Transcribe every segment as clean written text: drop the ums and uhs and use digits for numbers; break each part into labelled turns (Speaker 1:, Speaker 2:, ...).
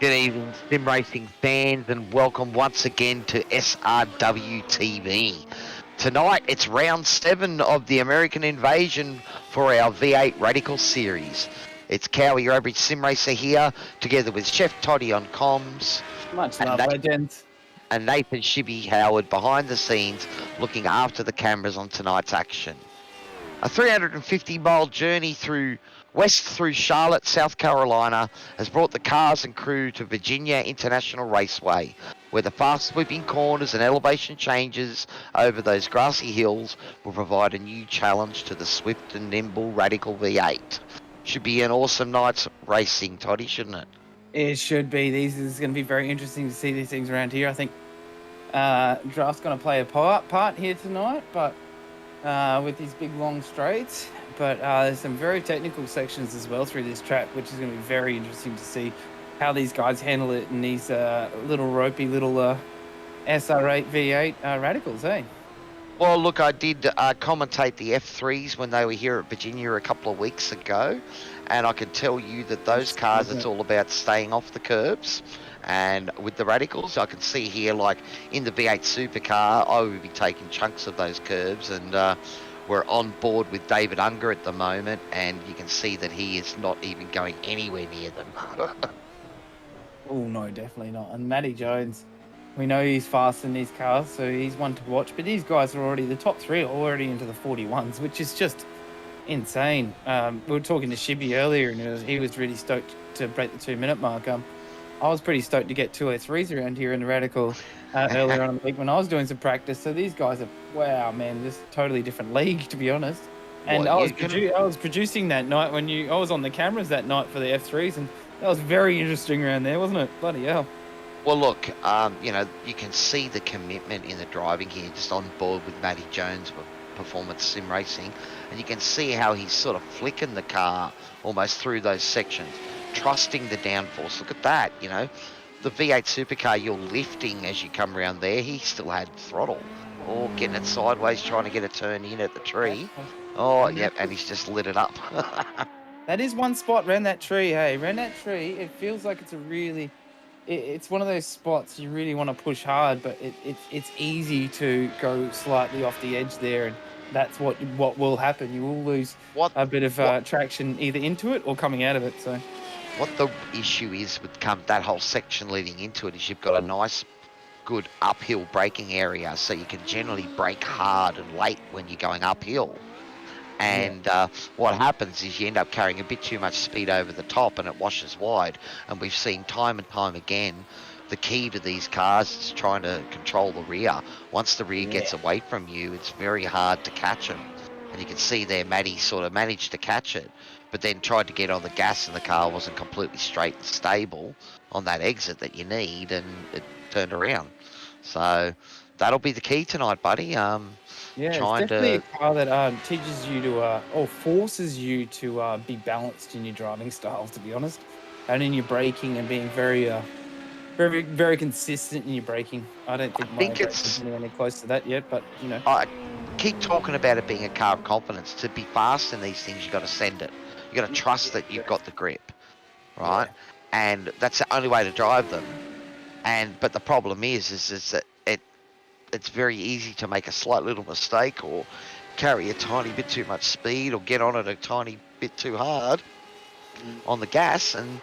Speaker 1: Good evening, sim racing fans, and welcome once again to SRW TV. Tonight, it's round 7 of the American Invasion for our V8 Radical Series. It's Cowie, your average sim racer here, together with Chef Toddy on comms.
Speaker 2: Much
Speaker 1: and
Speaker 2: love, legends.
Speaker 1: And Nathan Shibby Howard behind the scenes, looking after the cameras on tonight's action. A 350-mile journey west through Charlotte, South Carolina, has brought the cars and crew to Virginia International Raceway, where the fast sweeping corners and elevation changes over those grassy hills will provide a new challenge to the swift and nimble Radical V8. Should be an awesome night's racing, Toddy, shouldn't it?
Speaker 2: It should be. This is going to be very interesting to see these things around here. I think Draft's going to play a part here tonight, but with these big long straights. But there's some very technical sections as well through this track, which is going to be very interesting to see how these guys handle it in these little ropey little SR8 V8 radicals, eh?
Speaker 1: Well, look, I did commentate the F3s when they were here at Virginia a couple of weeks ago, and I can tell you that those cars, it's all about staying off the curbs. And with the radicals, I can see here, like in the V8 supercar, I would be taking chunks of those curbs, and we're on board with David Unger at the moment, and you can see that he is not even going anywhere near them.
Speaker 2: Oh, no, definitely not. And Matty Jones, we know he's fast in these cars, so he's one to watch. But these guys are already, the top three are already into the 41s, which is just insane. We were talking to Shibby earlier, and he was really stoked to break the 2-minute mark. I was pretty stoked to get 203s around here in the Radical earlier on in the week when I was doing some practice. So these guys are, wow, man, just totally different league, to be honest. And I was producing that night when I was on the cameras that night for the F3s, and that was very interesting around there, wasn't it? Bloody hell.
Speaker 1: Well, look, you can see the commitment in the driving here, just on board with Matty Jones with Performance Sim Racing, and you can see how he's sort of flicking the car almost through those sections, trusting the downforce. Look at that, the V8 supercar, you're lifting as you come around there. He still had throttle, or getting it sideways, trying to get a turn in at the tree. Oh, yep, and he's just lit it up.
Speaker 2: That is one spot around that tree, hey. Around that tree, it feels like it's it's one of those spots you really want to push hard, but it's easy to go slightly off the edge there, and that's what will happen. You will lose a bit of traction either into it or coming out of it. So,
Speaker 1: what the issue is with that whole section leading into it is you've got a nice, good uphill braking area, so you can generally brake hard and late when you're going uphill. And what happens is you end up carrying a bit too much speed over the top, and it washes wide. And we've seen time and time again, the key to these cars is trying to control the rear. Once the rear gets away from you, it's very hard to catch them. And you can see there, Matty sort of managed to catch it, but then tried to get on the gas, and the car wasn't completely straight and stable on that exit that you need, and it turned around. So that'll be the key tonight, buddy.
Speaker 2: It's definitely a car that teaches you to, or forces you to be balanced in your driving style, to be honest, and in your braking, and being very, very, very consistent in your braking. I don't think it's anywhere close to that yet, but
Speaker 1: I keep talking about it being a car of confidence. To be fast in these things, you got to send it. You got to trust that you've got the grip, right? Yeah. And that's the only way to drive them. But the problem is that it's very easy to make a slight little mistake, or carry a tiny bit too much speed, or get on it a tiny bit too hard on the gas, and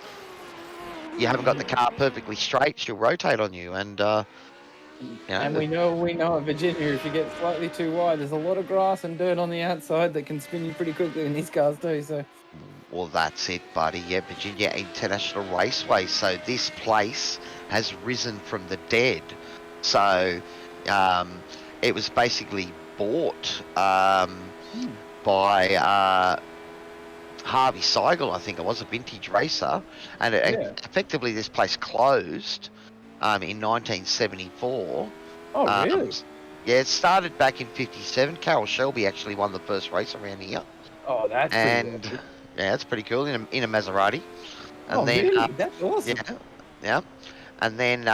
Speaker 1: you haven't got the car perfectly straight. She'll rotate on you, and
Speaker 2: and we know at Virginia, if you get slightly too wide, there's a lot of grass and dirt on the outside that can spin you pretty quickly in these cars too. So,
Speaker 1: well, that's it, buddy. Yeah, Virginia International Raceway. So this place has risen from the dead. So it was basically bought by Harvey Seigel, I think it was, a vintage racer, and effectively this place closed in 1974.
Speaker 2: Oh, really?
Speaker 1: Yeah, it started back in '57. Carroll Shelby actually won the first race around here.
Speaker 2: Oh, that's pretty cool.
Speaker 1: Yeah, that's pretty cool in a Maserati. And
Speaker 2: really? That's awesome.
Speaker 1: Yeah. And then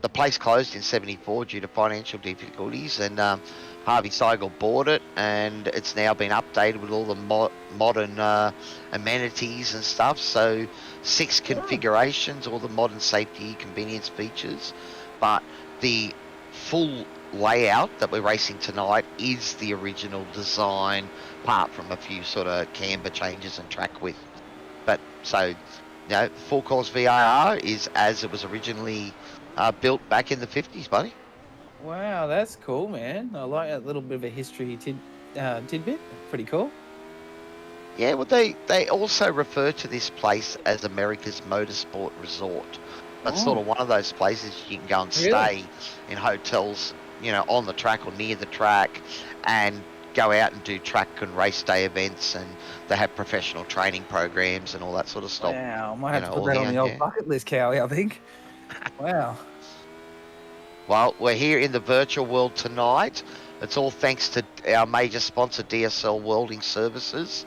Speaker 1: the place closed in '74 due to financial difficulties, and Harvey Seigel bought it, and it's now been updated with all the modern amenities and stuff. So 6 configurations, all the modern safety convenience features, but the full layout that we're racing tonight is the original design, apart from a few sort of camber changes and track width. But so, full course VIR is as it was originally built back in the 50s, buddy.
Speaker 2: Wow, that's cool, man. I like that little bit of a history tidbit. Pretty cool.
Speaker 1: Yeah, well, they also refer to this place as America's Motorsport Resort. That's sort of one of those places you can go and stay in hotels, on the track or near the track, and go out and do track and race day events, and they have professional training programs and all that sort of stuff.
Speaker 2: Wow, I might have to put that on the old bucket list, Cowie, I think. Wow.
Speaker 1: Well, we're here in the virtual world tonight. It's all thanks to our major sponsor, DSL Welding Services.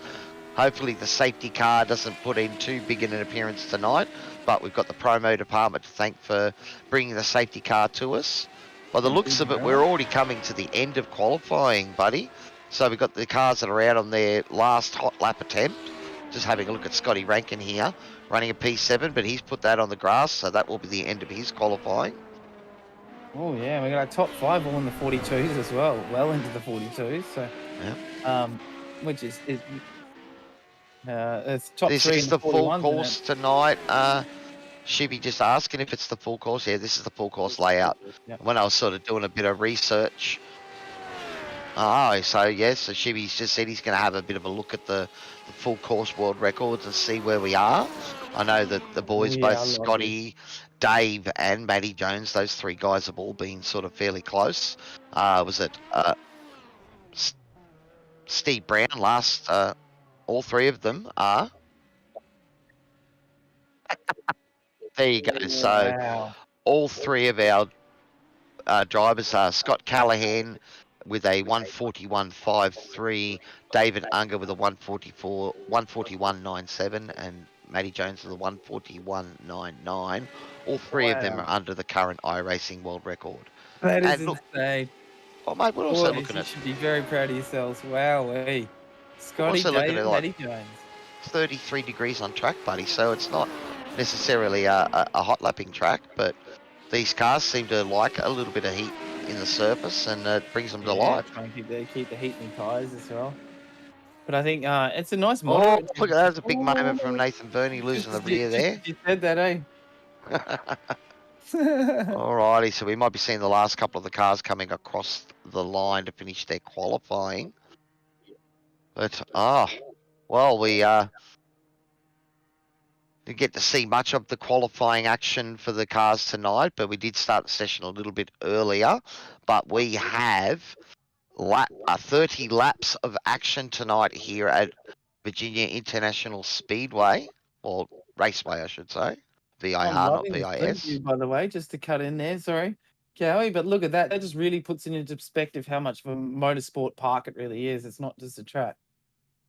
Speaker 1: Hopefully the safety car doesn't put in too big an appearance tonight, but we've got the promo department to thank for bringing the safety car to us. By the looks of it, we're already coming to the end of qualifying, buddy. So we've got the cars that are out on their last hot lap attempt. Just having a look at Scotty Rankin here, running a P7, but he's put that on the grass, so that will be the end of his qualifying.
Speaker 2: Oh yeah, we got our top 5 all in the 42s as well, well into the 42s. So, which is it's top 3.
Speaker 1: This is the full course tonight. Shibby just asking if it's the full course. Yeah, this is the full course layout. Yep. When I was sort of doing a bit of research. So Shibby's just said he's going to have a bit of a look at the full course world records and see where we are. I know that the boys, both Scotty, Dave and Matty Jones, those 3 guys have all been sort of fairly close. Was it Steve Brown last? All 3 of them are. There you go. So all 3 of our drivers are Scott Callahan with a 141.53, David Unger with a 141.97, and Matty Jones with a 141.99. All 3 of them are under the current iRacing world record.
Speaker 2: That is insane.
Speaker 1: Oh, mate, we're also looking at...
Speaker 2: You should be very proud of yourselves. Wow, Scotty, Dave, and Matty Jones.
Speaker 1: 33 degrees on track, buddy, so it's not necessarily a hot lapping track, but these cars seem to like a little bit of heat in the surface, and it brings them to life.
Speaker 2: Trying to keep the heat in the tyres as well. But I think it's a nice
Speaker 1: model. Oh, look, that was a big moment from Nathan Burney losing the rear there.
Speaker 2: You said that, eh?
Speaker 1: Alrighty, so we might be seeing the last couple of the cars coming across the line to finish their qualifying. But, we didn't get to see much of the qualifying action for the cars tonight, but we did start the session a little bit earlier. But we have 30 laps of action tonight here at Virginia International Speedway, or Raceway, I should say. VIR, not VIS.
Speaker 2: By the way, just to cut in there, sorry, Cowie, but look at that. That just really puts it into perspective how much of a motorsport park it really is. It's not just a track.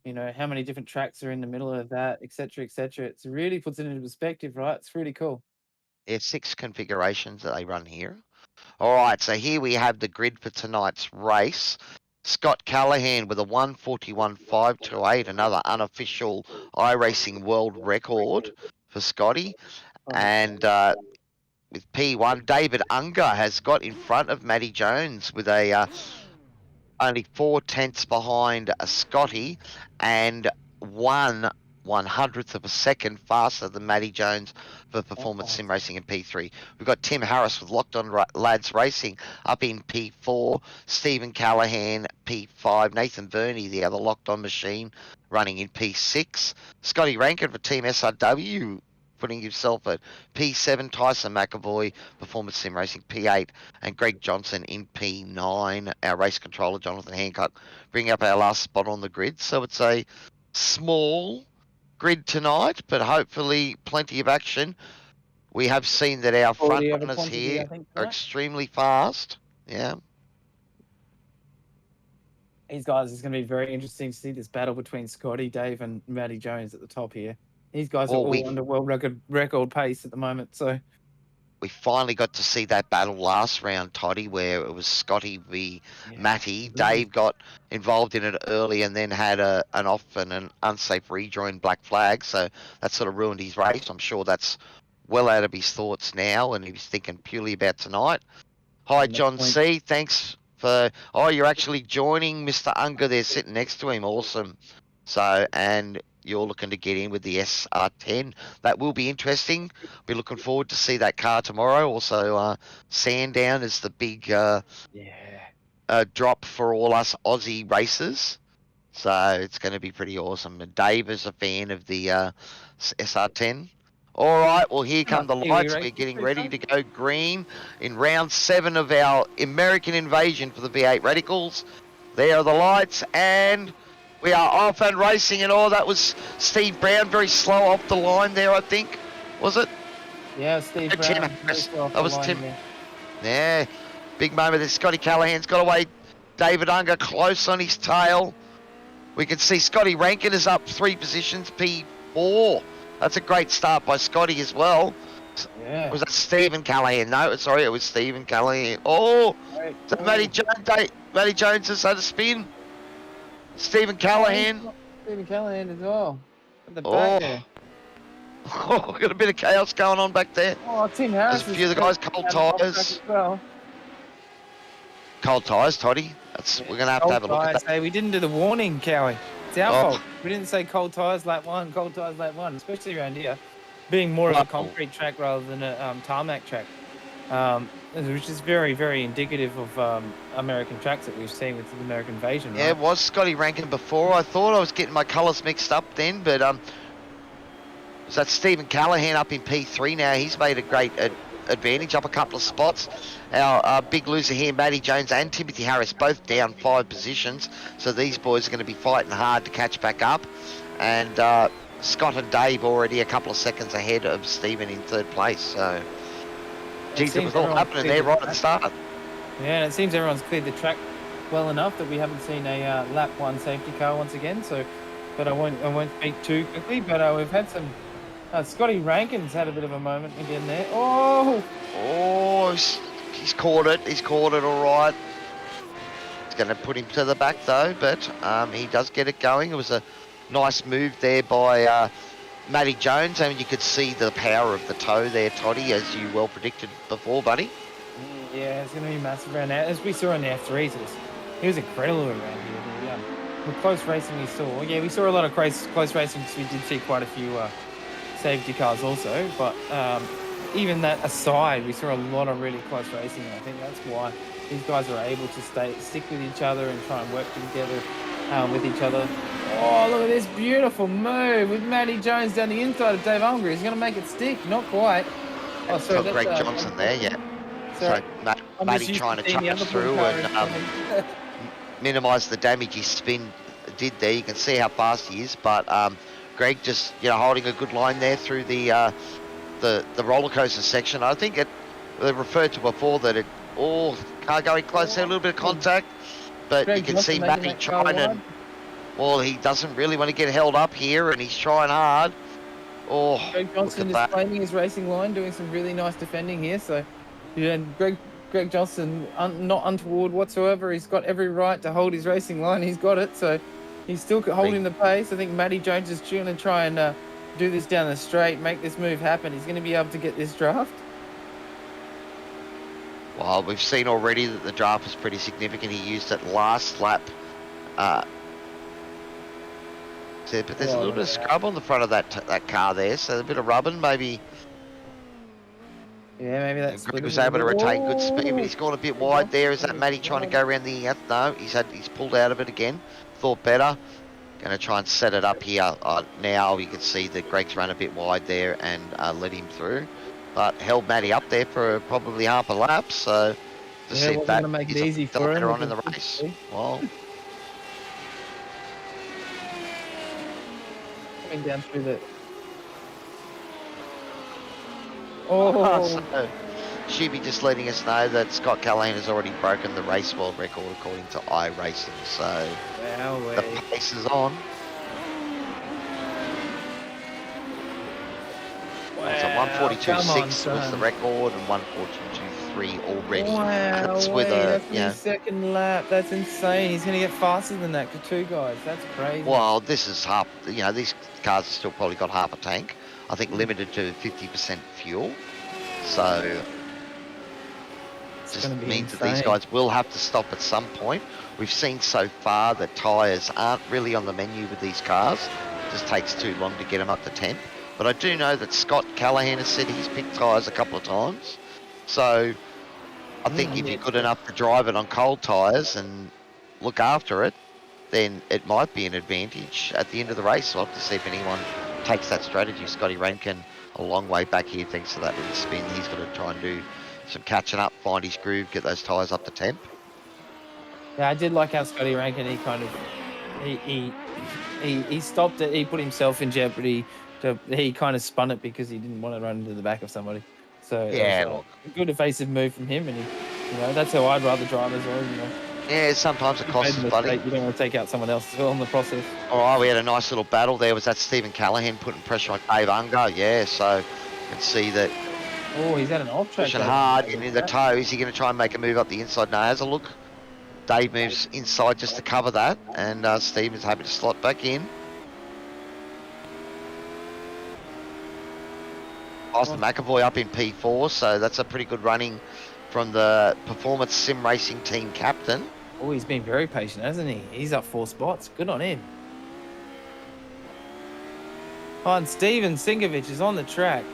Speaker 2: How many different tracks are in the middle of that, et cetera, et cetera. It really puts it into perspective, right? It's pretty cool.
Speaker 1: There's 6 configurations that they run here. All right, so here we have the grid for tonight's race. Scott Callahan with a 141.528, another unofficial iRacing world record for Scotty. And with P1, David Unger has got in front of Matty Jones with a only 4 tenths behind Scotty and 1/100th of a second faster than Matty Jones for Performance Sim Racing in P3. We've got Tim Harris with Locked On Lads Racing up in P4, Stephen Callahan P5, Nathan Burney, the other Locked On machine, running in P6, Scotty Rankin for Team SRW putting himself at P7, Tyson McAvoy, Performance Sim Racing P8, and Greg Johnson in P9. Our race controller, Jonathan Hancock, bringing up our last spot on the grid. So it's a small grid tonight, but hopefully plenty of action. We have seen that our front runners here are extremely fast. Yeah.
Speaker 2: These guys, it's going to be very interesting to see this battle between Scotty, Dave, and Matty Jones at the top here. These guys are all under world record pace at the moment, so
Speaker 1: we finally got to see that battle last round, Toddy, where it was Scotty v Matty. Dave got involved in it early and then had an off and an unsafe rejoin black flag, so that sort of ruined his race. I'm sure that's well out of his thoughts now, and he was thinking purely about tonight. Hi, John C. Thanks for... Oh, you're actually joining Mr. Unger there, sitting next to him. Awesome. So, and you're looking to get in with the SR10. That will be interesting. Be looking forward to see that car tomorrow. Also, Sandown is the big drop for all us Aussie racers. So it's going to be pretty awesome. And Dave is a fan of the SR10. All right, well, here come the lights. We're getting ready to go green in round 7 of our American invasion for the V8 Radicals. There are the lights, and we are off and racing. And that was Steve Brown, very slow off the line there, I think. Was it?
Speaker 2: Yeah, Steve Brown.
Speaker 1: That was Tim. Yeah, big moment there. Scotty Callahan's got away. David Unger close on his tail. We can see Scotty Rankin is up 3 positions, P4. That's a great start by Scotty as well.
Speaker 2: Yeah.
Speaker 1: Was that Stephen Callahan? No, sorry, it was Stephen Callahan. Oh, so Matty Jones has had a spin. Stephen Callahan.
Speaker 2: Stephen Callahan as well. At the back there.
Speaker 1: Oh, got a bit of chaos going on back there.
Speaker 2: Oh, Tim Harris.
Speaker 1: There's a few of the guys, cold tyres. Cold tyres, Toddy. We're going to have a look at that.
Speaker 2: Hey, we didn't do the warning, Cowie. It's our fault. We didn't say cold tyres lap 1, cold tyres lap 1, especially around here, being more of a concrete track rather than a tarmac track, which is very, very indicative of American tracks that we've seen with the American invasion.
Speaker 1: Yeah, it was Scotty Rankin before. I thought I was getting my colours mixed up then, but so that's Stephen Callahan up in P3 now. He's made a great advantage, up a couple of spots. Our big loser here, Matty Jones and Timothy Harris, both down 5 positions. So these boys are going to be fighting hard to catch back up. And Scott and Dave already a couple of seconds ahead of Stephen in 3rd place. So, geez, it was all happening there right at the start.
Speaker 2: Yeah, and it seems everyone's cleared the track well enough that we haven't seen a lap 1 safety car once again. So, but I won't speak too quickly. But we've had some. Scotty Rankin's had a bit of a moment again there. Oh,
Speaker 1: he's caught it. He's caught it all right. It's going to put him to the back though, but he does get it going. It was a nice move there by Matty Jones. I mean, you could see the power of the toe there, Toddy, as you well predicted before, buddy.
Speaker 2: Yeah, it's going to be massive around there. As we saw in the F3s, he was incredible around here. With close racing we saw. Yeah, we saw a lot of close racing because we did see quite a few safety cars also, but even that aside, we saw a lot of really close racing, and I think that's why these guys are able to stick with each other and try and work together with each other. Oh, look at this beautiful move with Matty Jones down the inside of Dave Unger. He's going to make it stick, not quite.
Speaker 1: Oh, sorry, that's Greg Johnson there, yeah. So Matty trying to chuck us through and minimise the damage his spin did there. You can see how fast he is, but Greg just holding a good line there through the roller coaster section. I think they referred to before that car going close there, a little bit of contact, but Greg, you can see Matty trying and he doesn't really want to get held up here, and he's trying hard.
Speaker 2: Greg Johnson is claiming his racing line, doing some really nice defending here. So, Greg Johnson not untoward whatsoever. He's got every right to hold his racing line. He's got it. So. He's still holding the pace. I think Matty Jones is going to try and do this down the straight, make this move happen. He's going to be able to get this draft.
Speaker 1: Well, we've seen already that the draft was pretty significant. He used it last lap. But there's a little bit of scrub on the front of that car there, so a bit of rubbing, maybe.
Speaker 2: Yeah, maybe that's.
Speaker 1: Greg was able to retain good speed, but he's gone a bit wide there. Is that Matty trying to go around the? No, he's pulled out of it again. Thought better. Going to try and set it up here. Now you can see that Greg's run a bit wide there and let him through, but held Matty up there for probably half a lap. So to see if that
Speaker 2: make it easy for him
Speaker 1: later on in the race. Well,
Speaker 2: coming down through the.
Speaker 1: So, Shubie just letting us know that Scott Callahan has already broken the race world record according to iRacing. So the pace is on.
Speaker 2: Wow.
Speaker 1: It's a 142.6 was the record, and 142.3 already. That's
Speaker 2: Wow,
Speaker 1: with
Speaker 2: that's
Speaker 1: you
Speaker 2: his
Speaker 1: know.
Speaker 2: second lap. That's insane. He's going to get faster than that for 2 guys. That's crazy.
Speaker 1: Well, this is half. These cars have still probably got half a tank. I think limited to 50% fuel. So
Speaker 2: It's
Speaker 1: just
Speaker 2: going to be
Speaker 1: means that
Speaker 2: insane.
Speaker 1: these guys will have to stop at some point. We've seen so far that tyres aren't really on the menu with these cars. It just takes too long to get them up to temp. But I do know that Scott Callahan has said he's picked tyres a couple of times. So I think if you're good enough to drive it on cold tyres and look after it, then it might be an advantage at the end of the race. We'll have to see if anyone takes that strategy. Scotty Rankin, a long way back here thanks to that little spin. He's got to try and do some catching up, find his groove, get those tyres up to temp.
Speaker 2: Yeah, I did like how Scotty Rankin, he kind of, he stopped it. He put himself in jeopardy. He kind of spun it because he didn't want to run into the back of somebody. So
Speaker 1: Yeah,
Speaker 2: it was a good evasive move from him. And that's how I'd rather drive as well.
Speaker 1: Yeah, sometimes it costs us, buddy.
Speaker 2: You don't want to take out someone else as well in the process.
Speaker 1: All right, we had a nice little battle there. Was that Stephen Callahan putting pressure on Dave Unger? Yeah, so you can see that.
Speaker 2: Oh, he's had an off-track.
Speaker 1: Pushing hard, getting in the toe. Is he going to try and make a move up the inside? No, has a look. Dave moves inside just to cover that, and Steve is happy to slot back in. Austin McAvoy up in P4, so that's a pretty good running from the Performance Sim Racing team captain.
Speaker 2: Oh, he's been very patient, hasn't he? He's up 4 spots. Good on him. Oh, and Steven Singovich is on the track.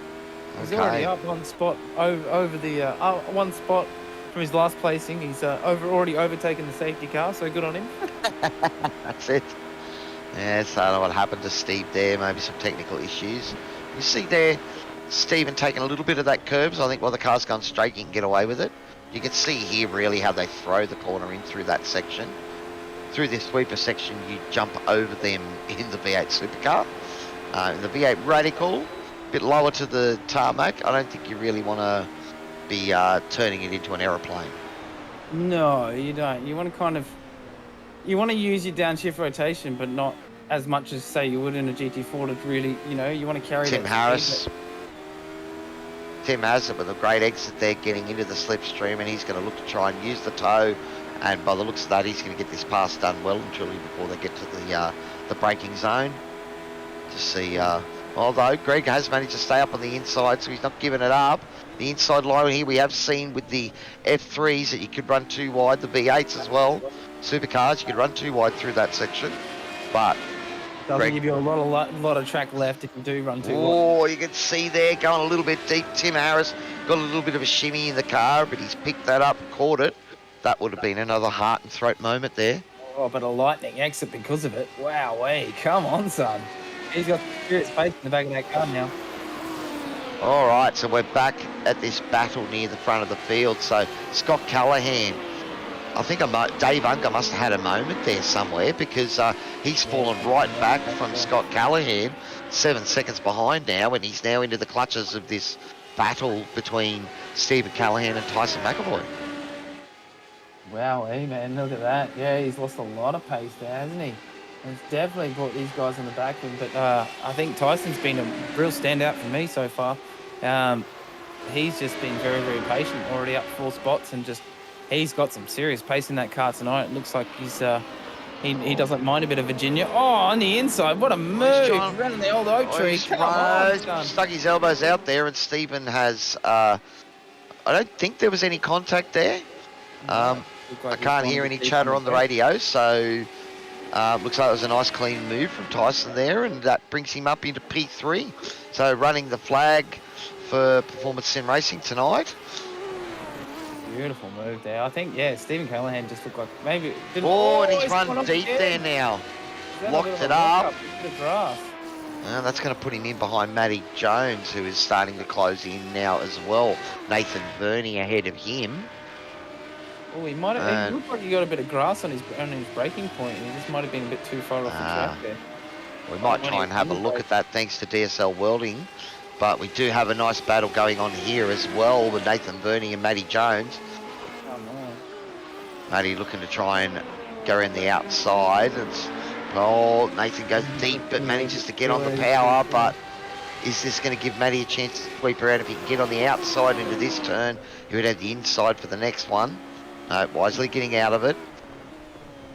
Speaker 2: He's already up 1 spot over the 1 spot from his last placing. He's already overtaken the safety car, so good on him.
Speaker 1: That's it. Yeah, so I don't know what happened to Steve there. Maybe some technical issues. You see there, Steven taking a little bit of that curb, so I think while the car's gone straight, you can get away with it. You can see here really how they throw the corner in through that section. Through this sweeper section, you jump over them in the V8 supercar. In the V8 Radical, a bit lower to the tarmac. I don't think you really want to be turning it into an aeroplane.
Speaker 2: No, you don't. You want to use your downshift rotation, but not as much as, say, you would in a GT4 to really, you want to carry
Speaker 1: Tim
Speaker 2: that
Speaker 1: Harris.
Speaker 2: speed,
Speaker 1: Tim has it with a great exit there, getting into the slipstream, and he's going to look to try and use the toe. And by the looks of that, he's going to get this pass done well and truly before they get to the braking zone. To see, although Greg has managed to stay up on the inside, so he's not giving it up. The inside line here we have seen with the F3s that you could run too wide, the V8s as well. Supercars, you could run too wide through that section, but
Speaker 2: doesn't give you a lot of track left if you do run too wide.
Speaker 1: Oh, you can see there going a little bit deep. Tim Harris got a little bit of a shimmy in the car, but he's picked that up and caught it. That would have been another heart and throat moment there.
Speaker 2: Oh, but a lightning exit because of it. Wow, come on, son. He's got serious space in the back of that car now.
Speaker 1: All right, so we're back at this battle near the front of the field. So Scott Callahan, I think Dave Unger must have had a moment there somewhere because he's fallen right back from Scott Callahan, 7 seconds behind now, and he's now into the clutches of this battle between Stephen Callahan and Tyson McAvoy.
Speaker 2: Wow, man, look at that. Yeah, he's lost a lot of pace there, hasn't he? And it's definitely brought these guys on the back end, but I think Tyson's been a real standout for me so far. He's just been very, very patient, already up 4 spots, and he's got some serious pace in that car tonight. It looks like he doesn't mind a bit of Virginia. Oh, on the inside, what a move! He's running the old oak tree. Come on,
Speaker 1: stuck his elbows out there, and Stephen has. I don't think there was any contact there. I can't hear any chatter on the radio, so looks like it was a nice clean move from Tyson there, and that brings him up into P3. So running the flag for Performance Sim Racing tonight.
Speaker 2: Beautiful move there. I think, Stephen Callahan just looked like maybe...
Speaker 1: and he's run deep there now. Locked it up. That's going to put him in behind Matty Jones, who is starting to close in now as well. Nathan Verney ahead of him.
Speaker 2: Oh, he might have. He looked like he got a bit of grass on his braking point, and he just might have been a bit too far off the track there.
Speaker 1: We might try and have a look at that thanks to DSL Welding, but we do have a nice battle going on here as well with Nathan Verney and Matty Jones.
Speaker 2: Oh no!
Speaker 1: Matty looking to try and go around the outside. Nathan goes deep but manages to get on the power, but Is this going to give Matty a chance to sweep around? If he can get on the outside into this turn, he would have the inside for the next one. No, wisely getting out of it.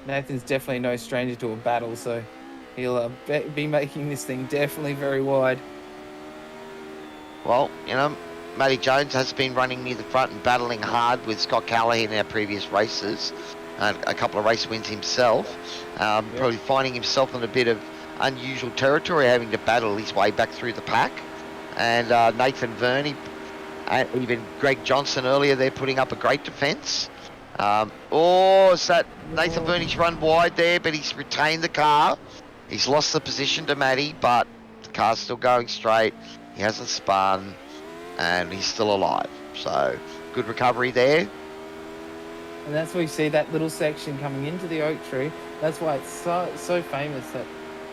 Speaker 2: Nathan's definitely no stranger to a battle, so he'll be making this thing definitely very wide.
Speaker 1: Well, you know, Matty Jones has been running near the front and battling hard with Scott Callahan in our previous races. A couple of race wins himself. Probably finding himself in a bit of unusual territory, having to battle his way back through the pack. And Nathan Verney and even Greg Johnson earlier, they're putting up a great defence. Nathan Verney's run wide there, but he's retained the car. He's lost the position to Matty, but the car's still going straight. He hasn't spun, and he's still alive. So, good recovery there.
Speaker 2: And that's where you see that little section coming into the oak tree. That's why it's so famous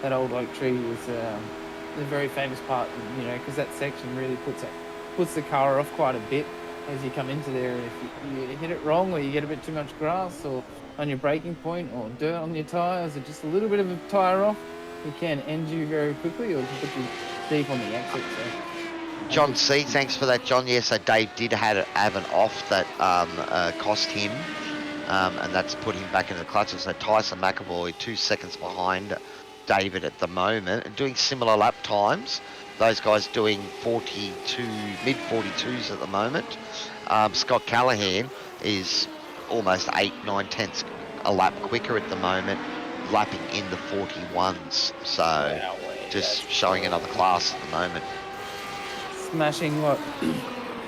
Speaker 2: that old oak tree was the very famous part, you know, because that section really puts the car off quite a bit as you come into there. And if you hit it wrong, or you get a bit too much grass, or on your braking point, or dirt on your tyres, or just a little bit of a tyre off, it can end you very quickly, or put you deep on the exit. So.
Speaker 1: John C, thanks for that, John. Yes, so Dave did have an off that cost him, and that's put him back into the clutches. So Tyson McAvoy 2 seconds behind David at the moment, and doing similar lap times. Those guys doing mid 42s at the moment. Scott Callahan is almost 8-9 tenths a lap quicker at the moment, lapping in the 41s. So just showing another class at the moment.
Speaker 2: Smashing what?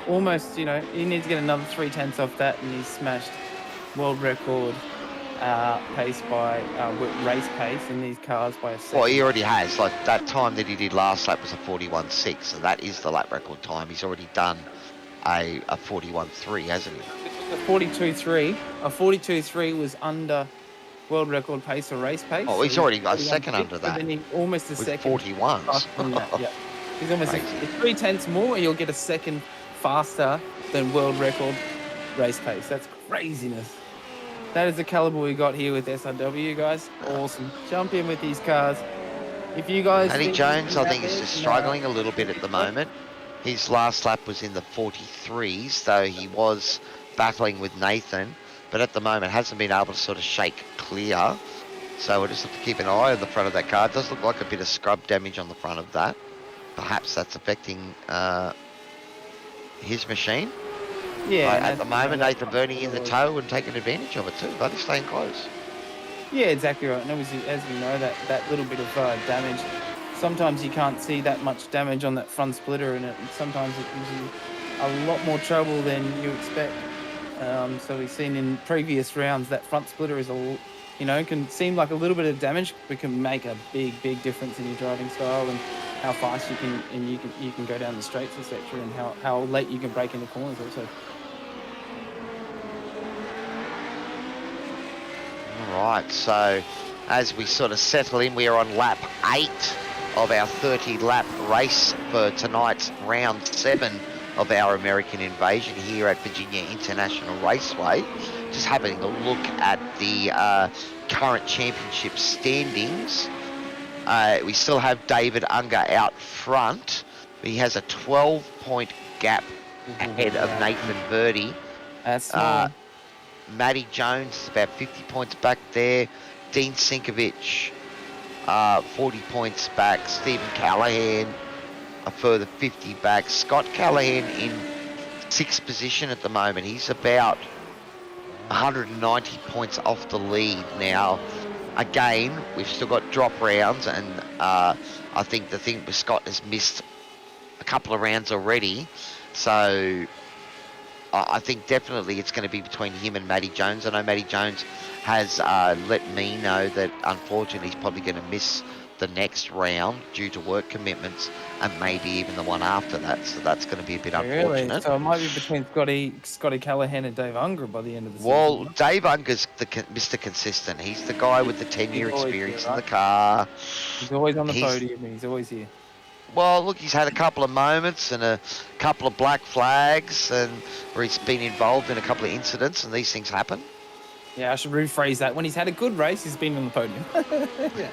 Speaker 2: Almost, you know, he needs to get another 3 tenths off that, and he's smashed world record pace by race pace in these cars by a second.
Speaker 1: Well, he already has. Like, that time that he did last lap was a 41.6, so that is the lap record time. He's already done a 41.3, hasn't he?
Speaker 2: A 42.3. A 42.3 was under world record pace or race pace.
Speaker 1: Oh, he's already a second under that.
Speaker 2: And then almost a
Speaker 1: with
Speaker 2: second.
Speaker 1: 41s.
Speaker 2: Yeah. He's almost 3 tenths more, you'll get a second faster than world record race pace. That's craziness. That is the caliber we got here with SRW, guys. Awesome. Jump in with these cars. If you guys...
Speaker 1: Matty Jones, I think, is just struggling a little bit at the moment. His last lap was in the 43s, though he was battling with Nathan, but at the moment hasn't been able to sort of shake clear. So we'll just have to keep an eye on the front of that car. It does look like a bit of scrub damage on the front of that. Perhaps that's affecting his machine.
Speaker 2: Yeah.
Speaker 1: At the moment, Nathan Verney in the tow and taking advantage of it too, but he's staying close.
Speaker 2: Yeah, exactly right. And as we know, that little bit of damage, sometimes you can't see that much damage on that front splitter, and sometimes it gives you a lot more trouble than you expect. So we've seen in previous rounds that front splitter is can seem like a little bit of damage, but can make a big difference in your driving style and how fast you can go down the straights, etc., and how late you can brake into corners also.
Speaker 1: All right, so as we sort of settle in, we are on lap 8 of our 30-lap race for tonight's round 7 of our American Invasion here at Virginia International Raceway. Just having a look at the current championship standings. We still have David Unger out front. He has a 12-point gap ahead of Nathan Verney.
Speaker 2: That's small.
Speaker 1: Matty Jones is about 50 points back there. Dean Sinkovich, 40 points back. Stephen Callahan, a further 50 back. Scott Callahan in 6th position at the moment. He's about 190 points off the lead now. Again, we've still got drop rounds, and I think the thing with Scott has missed a couple of rounds already. So I think definitely it's going to be between him and Matty Jones. I know Matty Jones has let me know that unfortunately he's probably going to miss the next round due to work commitments, and maybe even the one after that. So that's going to be a bit unfortunate.
Speaker 2: Really? So it might be between Scotty Callahan and Dave Unger by the end of the season.
Speaker 1: Well, Dave Unger's Mr. Consistent. He's the guy with the 10-year experience in the car.
Speaker 2: He's always on the podium. He's always here.
Speaker 1: Well, look, he's had a couple of moments and a couple of black flags, and where he's been involved in a couple of incidents, and these things happen.
Speaker 2: Yeah, I should rephrase that. When he's had a good race, he's been on the podium. Yeah.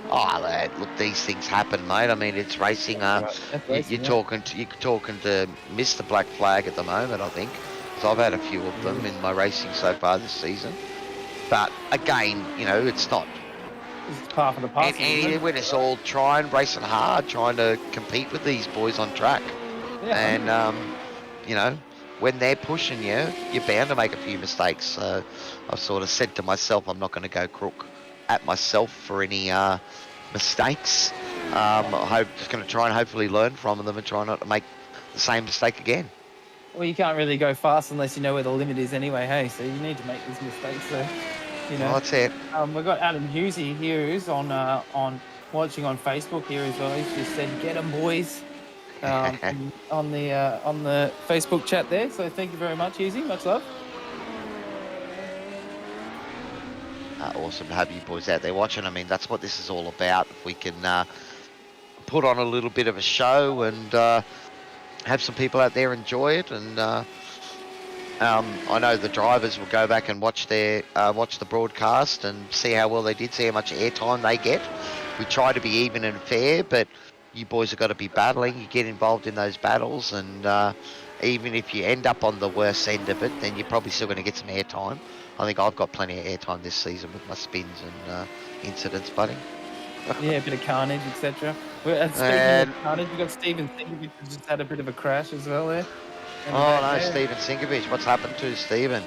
Speaker 1: Oh, look, these things happen, mate. I mean, it's racing.
Speaker 2: Right. That's racing,
Speaker 1: You're
Speaker 2: yeah.
Speaker 1: talking to Mr. Black Flag at the moment, I think. 'Cause I've had a few of them in my racing so far this season. But again, it's not.
Speaker 2: It's part of the parcel, isn't it?
Speaker 1: And we're just all racing hard, trying to compete with these boys on track.
Speaker 2: Yeah.
Speaker 1: And when they're pushing you, you're bound to make a few mistakes. So I've sort of said to myself, I'm not going to go crook at myself for any mistakes. Just going to try and hopefully learn from them and try not to make the same mistake again.
Speaker 2: Well, you can't really go fast unless you know where the limit is anyway, hey? So you need to make these mistakes, so,
Speaker 1: Well, that's it.
Speaker 2: We've got Adam Hughesy here who's on watching on Facebook here as well. He's just said, "Get 'em, boys," on the Facebook chat there. So thank you very much, Hughesy. Much love.
Speaker 1: Awesome to have you boys out there watching. I mean, that's what this is all about. If we can put on a little bit of a show and have some people out there enjoy it, and I know the drivers will go back and watch the broadcast and see how well they did, see how much airtime they get. We try to be even and fair, but you boys have got to be battling. You get involved in those battles, and even if you end up on the worst end of it, then you're probably still going to get some airtime. I think I've got plenty of airtime this season with my spins and incidents, buddy.
Speaker 2: Yeah, a bit of carnage, etc. Speaking of carnage, we've got Stephen Singovich who just had a bit of a crash as well there.
Speaker 1: Stephen Singovich. What's happened to Stephen?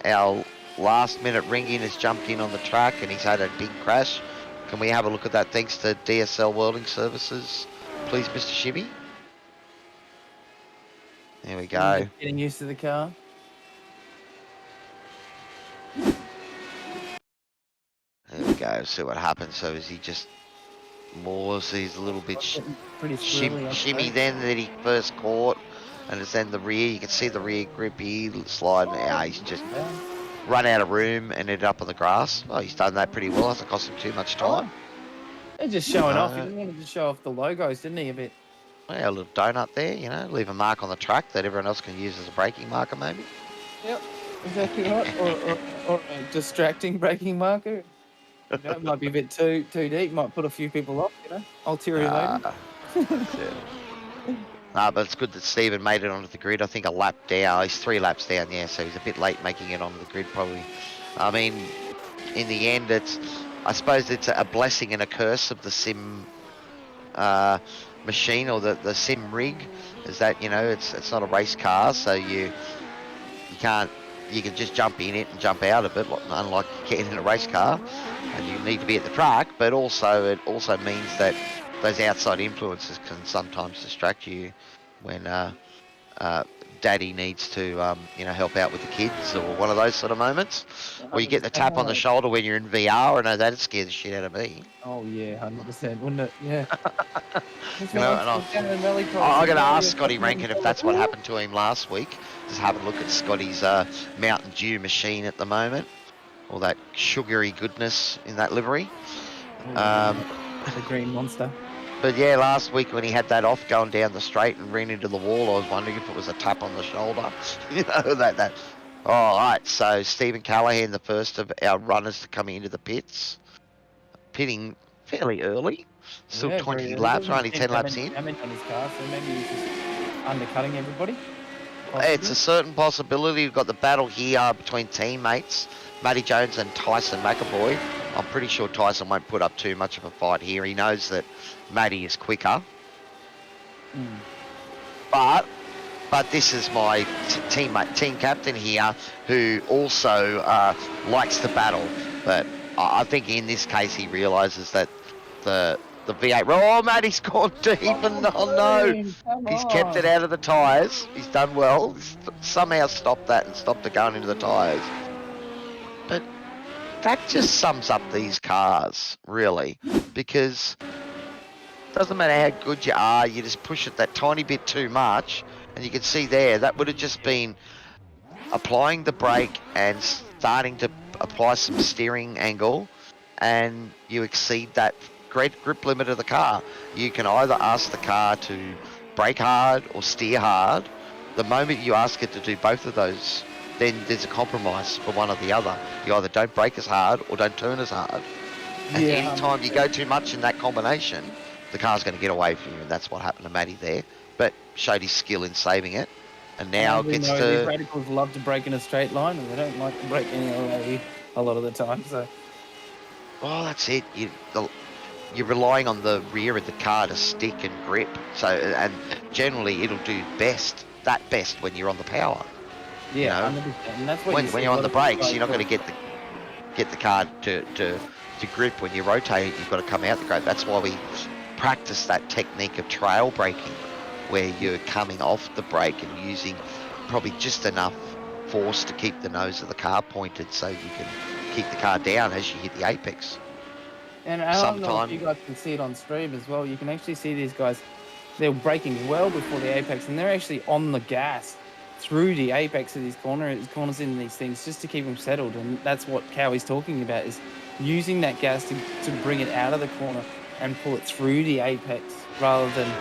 Speaker 1: Our last minute ring-in has jumped in on the track and he's had a big crash. Can we have a look at that thanks to DSL Welding Services, please, Mr. Shibby? There we go.
Speaker 2: Getting used to the car.
Speaker 1: There we go. See what happens. So is he just more? So he's a little bit shimmy then that he first caught, and it's then the rear. You can see the rear grip here sliding. He's just run out of room and ended up on the grass. Well, he's done that pretty well. Hasn't cost him too much time.
Speaker 2: They're just showing off. He wanted to show off the logos, didn't he, a bit?
Speaker 1: Yeah, a little donut there, leave a mark on the track that everyone else can use as a braking marker, maybe.
Speaker 2: Yep, exactly right. or a distracting braking marker. It might be a bit too deep. Might put a few people off. Ulterior motive.
Speaker 1: But it's good that Stephen made it onto the grid. I think a lap down. He's 3 laps down, so he's a bit late making it onto the grid, probably. I mean, in the end, I suppose it's a blessing and a curse of the sim machine or the sim rig, is that it's not a race car, so you can just jump in it and jump out of it, unlike you can in a race car, and you need to be at the track. But also it also means that those outside influences can sometimes distract you when daddy needs to help out with the kids, or one of those sort of moments, or you get the tap on the shoulder when you're in VR. I know that'd scare the shit out of me.
Speaker 2: Oh yeah, 100%, wouldn't it? Yeah.
Speaker 1: I'm going to ask Scotty Rankin if that's what happened to him last week. Just have a look at Scotty's Mountain Dew machine at the moment, all that sugary goodness in that livery.
Speaker 2: The green monster.
Speaker 1: But yeah, last week when he had that off going down the straight and ran into the wall, I was wondering if it was a tap on the shoulder. that. All right, so Stephen Callahan, the first of our runners to come into the pits, pitting fairly early, still 20 laps, only 10 laps in.
Speaker 2: Damage on his car, so maybe he's just undercutting everybody.
Speaker 1: Possibly. It's a certain possibility. We've got the battle here between teammates, Matty Jones and Tyson McAvoy. I'm pretty sure Tyson won't put up too much of a fight here. He knows that Matty is quicker. But this is my team captain here, who also likes to battle. But I think in this case he realises that the V8... Oh, Matty's gone deep, and oh no! He's kept it out of the tyres. He's done well. He's somehow stopped that and stopped it going into the tyres. But that just sums up these cars, really, because it doesn't matter how good you are, you just push it that tiny bit too much, and you can see there, that would have just been applying the brake and starting to apply some steering angle, and you exceed that great grip limit of the car. You can either ask the car to brake hard or steer hard. The moment you ask it to do both of those, then there's a compromise for one or the other. You either don't brake as hard or don't turn as hard. And
Speaker 2: Yeah,
Speaker 1: anytime you go too much in that combination, the car's going to get away from you, and that's what happened to Matty there. But showed his skill in saving it, and
Speaker 2: and
Speaker 1: now
Speaker 2: as we
Speaker 1: gets
Speaker 2: know, these
Speaker 1: to.
Speaker 2: radicals love to break in a straight line, and they don't like to break any other way a lot of the time. So
Speaker 1: Well, that's it. You're relying on the rear of the car to stick and grip. So, and generally, it'll do best when you're on the power. You
Speaker 2: yeah,
Speaker 1: know,
Speaker 2: 100%. And that's what
Speaker 1: when
Speaker 2: you see
Speaker 1: you're
Speaker 2: a
Speaker 1: on
Speaker 2: lot
Speaker 1: the
Speaker 2: of these
Speaker 1: brakes,
Speaker 2: guys
Speaker 1: you're not
Speaker 2: do.
Speaker 1: going to get the car to grip. When you rotate it, you've got to come out the grip. That's why we practice that technique of trail braking, where you're coming off the brake and using probably just enough force to keep the nose of the car pointed, so you can keep the car down as you hit the apex.
Speaker 2: And I don't know if you
Speaker 1: Sometime.
Speaker 2: guys can see it on stream as well. You can actually see these guys, they're braking well before the apex, and they're actually on the gas through the apex of these corners in these things just to keep them settled. And that's what Cowie's talking about, is using that gas to bring it out of the corner and pull it through the apex rather than,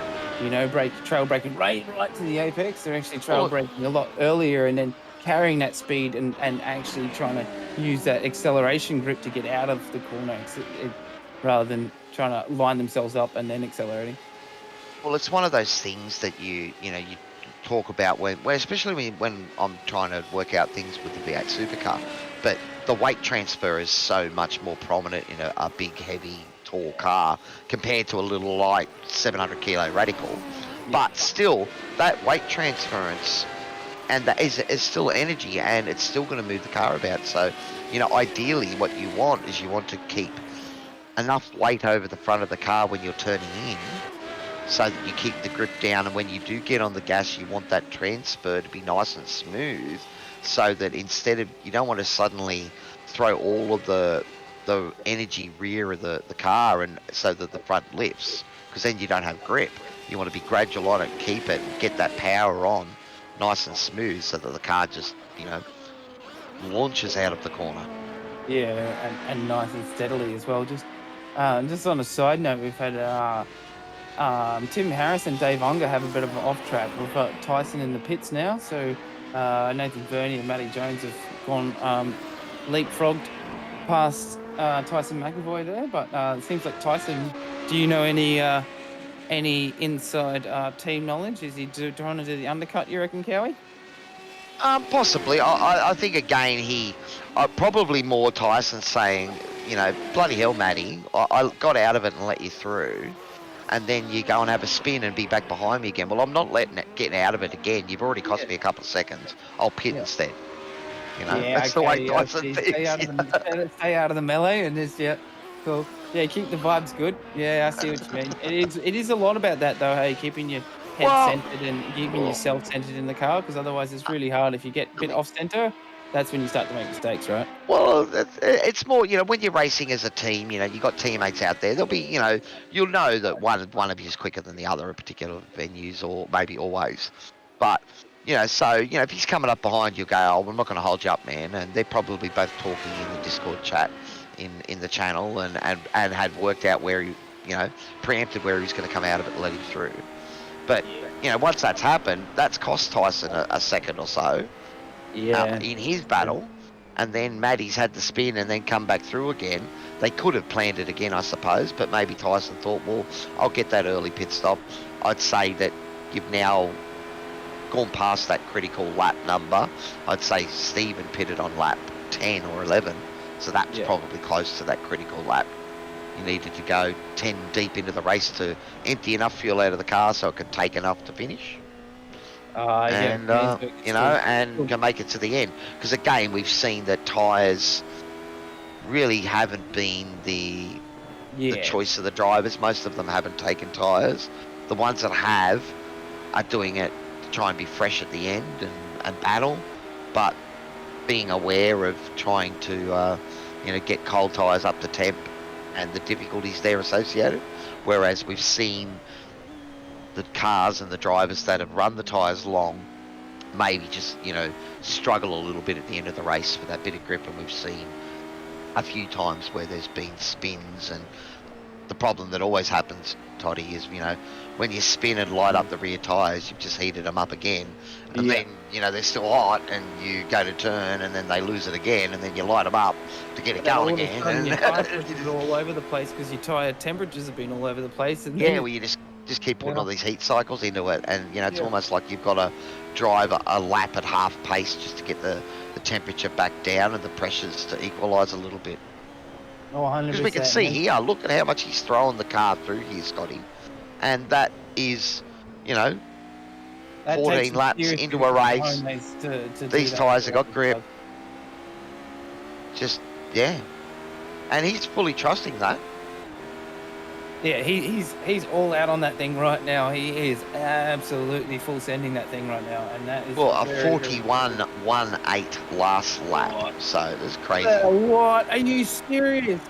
Speaker 2: trail braking right to the apex. They're actually trail braking a lot earlier and then carrying that speed and actually trying to use that acceleration grip to get out of the corner rather than trying to line themselves up and then accelerating.
Speaker 1: Well, it's one of those things that you talk about when especially when I'm trying to work out things with the V8 supercar, but the weight transfer is so much more prominent in a big, heavy, tall car compared to a little light 700 kilo radical.
Speaker 2: Yeah.
Speaker 1: But still, that weight transference and that is still energy, and it's still going to move the car about. So, ideally, what you want is to keep enough weight over the front of the car when you're turning in, so that you keep the grip down, and when you do get on the gas, you want that transfer to be nice and smooth, so that you don't want to suddenly throw all of the energy rear of the car, and so that the front lifts, because then you don't have grip. You want to be gradual on it, keep it, and get that power on nice and smooth, so that the car just launches out of the corner.
Speaker 2: Yeah, and nice and steadily as well. Just on a side note, we've had Tim Harris and Dave Unger have a bit of an off track. We've got Tyson in the pits now, so Nathan Verney and Matty Jones have gone leapfrogged past Tyson McAvoy there. But it seems like Tyson. Do you know any inside team knowledge? Is he trying to do the undercut, you reckon, Cowie?
Speaker 1: Possibly. I think again probably more Tyson saying, bloody hell, Matty, I got out of it and let you through, and then you go and have a spin and be back behind me again. Well, I'm not getting out of it again. You've already cost me a couple of seconds. I'll pit instead. That's the way Tyson thinks.
Speaker 2: Stay out of the melee and just cool. Yeah, keep the vibes good. Yeah, I see what you mean. It is a lot about that though. Hey, keeping your head centered and keeping yourself centered in the car, because otherwise it's really hard. If you get a bit off center, that's when you start to make mistakes, right?
Speaker 1: Well, it's more, when you're racing as a team, you've got teammates out there. There'll be, you'll know that one of you is quicker than the other at particular venues, or maybe always. But, if he's coming up behind you, go, oh, I'm not going to hold you up, man. And they're probably both talking in the Discord chat in the channel, and had worked out where he, preempted where he's going to come out of it and let him through. But, once that's happened, that's cost Tyson a second or so in his battle. And then Matty's had the spin and then come back through again. They could have planned it again, I suppose, but maybe Tyson thought, well, I'll get that early pit stop. I'd say that you've now gone past that critical lap number. I'd say Stephen pitted on lap 10 or 11, so that's probably close to that critical lap. You needed to go 10 deep into the race to empty enough fuel out of the car so it could take enough to finish. And can make it to the end. Because again, we've seen that tyres really haven't been the choice of the drivers. Most of them haven't taken tyres. The ones that have are doing it to try and be fresh at the end and battle, but being aware of trying to get cold tyres up to temp and the difficulties there associated. Whereas we've seen the cars and the drivers that have run the tyres long maybe just, struggle a little bit at the end of the race for that bit of grip. And we've seen a few times where there's been spins and the problem that always happens, Toddy, is, when you spin and light up the rear tyres, you've just heated them up again. And then, they're still hot, and you go to turn, and then they lose it again, and then you light them up to get it going again. And
Speaker 2: your tyre pressures are all over the place because your tyre temperatures have been all over the place. And
Speaker 1: well, you just keep putting all these heat cycles into it, and, it's almost like you've got to drive a lap at half pace just to get the temperature back down and the pressures to equalise a little bit.
Speaker 2: Oh, 100%.
Speaker 1: Because we can see here, look at how much he's throwing the car through here, Scotty. And that is, 14 laps into a race. These tyres have got grip. Just, and he's fully trusting that.
Speaker 2: Yeah, he's all out on that thing right now. He is absolutely full sending that thing right now, and that is
Speaker 1: a 41.18 last lap. So that's crazy.
Speaker 2: What? Are you serious?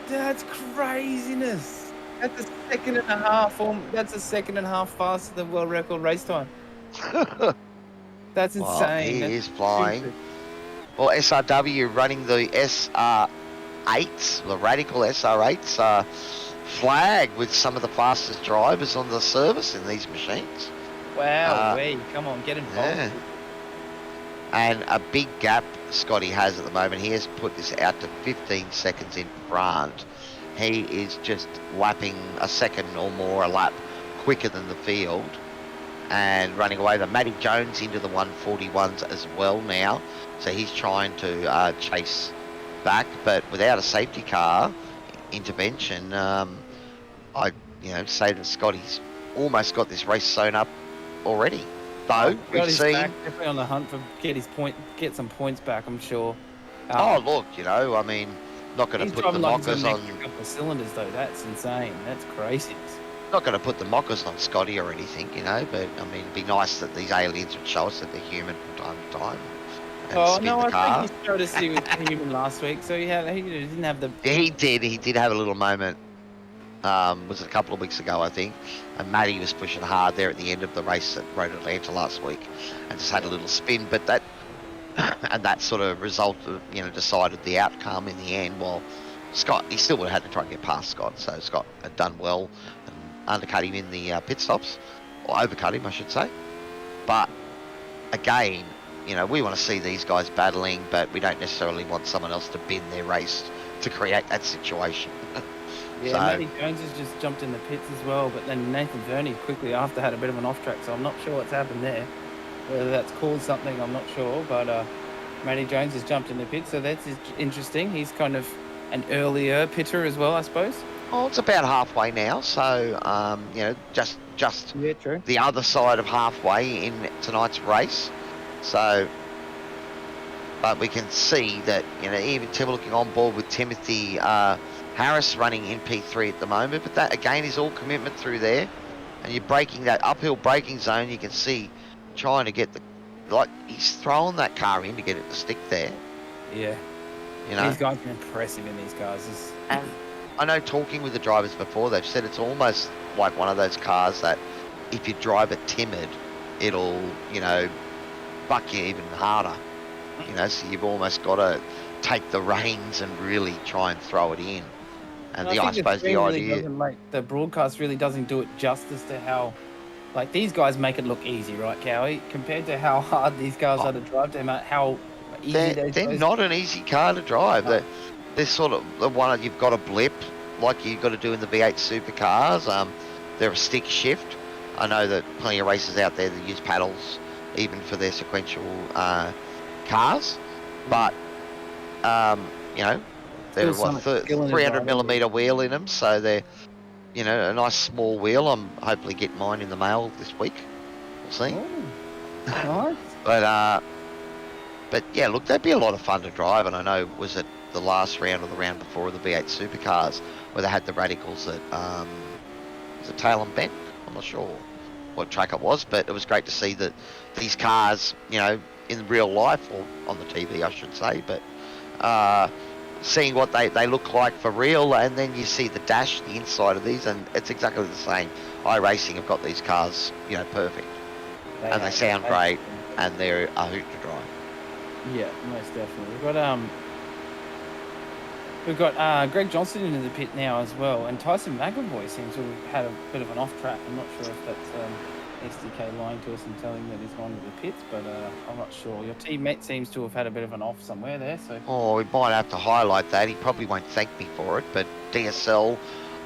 Speaker 2: That's craziness. That's a second and a half. That's a second and a half faster than world record race time. That's insane.
Speaker 1: He is flying. Stupid. Well, SRW running the SR8s, the radical SR8s. Flag with some of the fastest drivers on the service in these machines.
Speaker 2: Wow, come on, get involved. Yeah.
Speaker 1: And a big gap Scotty has at the moment. He has put this out to 15 seconds in front. He is just lapping a second or more a lap quicker than the field and running away. The Matty Jones into the 141s as well now. So he's trying to chase back, but without a safety car intervention, I say that Scotty's almost got this race sewn up already. Though we've seen
Speaker 2: definitely on the hunt for get some points back, I'm sure.
Speaker 1: Look, not going to put the mockers on.
Speaker 2: A couple of cylinders though, that's insane. That's crazy.
Speaker 1: Not going to put the mockers on Scotty or anything, but it'd be nice that these aliens would show us that they're human from time to time.
Speaker 2: Oh no, I think he showed us he was human last week, so he didn't have the.
Speaker 1: He did have a little moment. Was it a couple of weeks ago, I think, and Matty was pushing hard there at the end of the race at Road Atlanta last week, and just had a little spin, but that sort of resulted, decided the outcome in the end. While Scott, he still would have had to try and get past Scott, so Scott had done well and undercut him in the pit stops, or overcut him, I should say. But again, we want to see these guys battling, but we don't necessarily want someone else to bend their race to create that situation.
Speaker 2: Yeah, so, Matty Jones has just jumped in the pits as well, but then Nathan Verney quickly after had a bit of an off track, so I'm not sure what's happened there. Whether that's caused something, I'm not sure, but Matty Jones has jumped in the pits, so that's interesting. He's kind of an earlier pitter as well, I suppose.
Speaker 1: Oh, it's about halfway now, so just
Speaker 2: true.
Speaker 1: The other side of halfway in tonight's race. So, but we can see that even looking on board with Timothy Harris running in P3 at the moment, but that again is all commitment through there, and you're breaking that uphill braking zone. You can see trying to get he's throwing that car in to get it to stick there.
Speaker 2: Yeah, these guys are impressive in these cars.
Speaker 1: And I know talking with the drivers before, they've said it's almost like one of those cars that if you drive it timid, it'll buck you even harder. So you've almost got to take the reins and really try and throw it in. And I suppose the idea,
Speaker 2: the broadcast really doesn't do it justice to how, these guys make it look easy, right, Cowie? Compared to how hard these cars are to drive, how easy
Speaker 1: they're not an easy car to drive. No. They're sort of the one you've got to blip like you've got to do in the V8 supercars. They're a stick shift. I know that plenty of racers out there that use paddles even for their sequential cars, but they're 300 millimeter wheel in them, so they're a nice small wheel. I'm hopefully get mine in the mail this week. We'll see.
Speaker 2: Nice.
Speaker 1: But yeah, look, that'd be a lot of fun to drive. And I know, was it the last round or the round before of the V8 supercars where they had the radicals at was it Tail and Bend? I'm not sure what track it was, but it was great to see that these cars, in real life, or on the TV, I should say, but seeing what they look like for real, and then you see the dash, the inside of these, and it's exactly the same. iRacing have got these cars, perfect, and they sound great, and they're a hoot to drive.
Speaker 2: Yeah, most definitely. But We've got Greg Johnson into the pit now as well, and Tyson McAvoy seems to have had a bit of an off track. I'm not sure if that's SDK lying to us and telling that he's gone to the pits, but I'm not sure. Your teammate seems to have had a bit of an off somewhere there, so.
Speaker 1: Oh, we might have to highlight that. He probably won't thank me for it, but DSL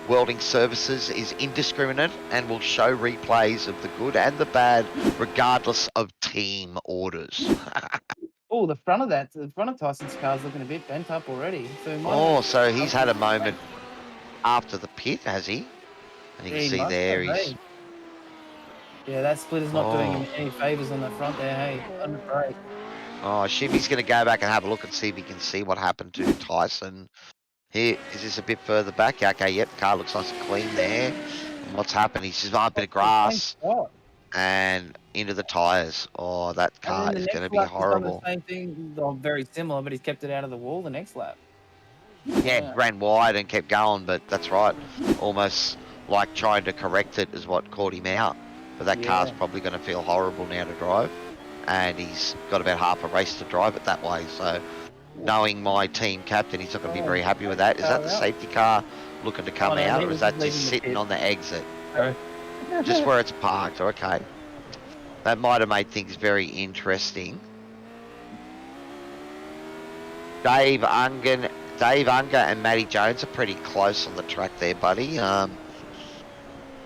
Speaker 1: Welding Services is indiscriminate and will show replays of the good and the bad, regardless of team orders.
Speaker 2: Oh, the front of Tyson's car is looking a bit bent up already.
Speaker 1: So so he's had a moment after the pit, has he? And you can see there he's.
Speaker 2: Yeah, that splitter's not doing him any favours on the front there. Hey, under brake.
Speaker 1: Oh, Shivy's going to go back and have a look and see if he can see what happened to Tyson. Here, is this a bit further back? Okay, yep, the car looks nice and clean there. And what's happened? He's just a bit of grass and into the tyres. Oh, that car is going to be horrible.
Speaker 2: The same thing, very similar, but he's kept it out of the wall the next lap.
Speaker 1: Yeah, ran wide and kept going, but that's right. Almost like trying to correct it is what caught him out. But that car's probably going to feel horrible now to drive. And he's got about half a race to drive it that way. So, knowing my team captain, he's not going to be very happy with that. Is that the safety car looking to come out, or is that just sitting on the exit? Just where it's parked, okay. That might have made things very interesting. Dave Unger and Matty Jones are pretty close on the track there, buddy.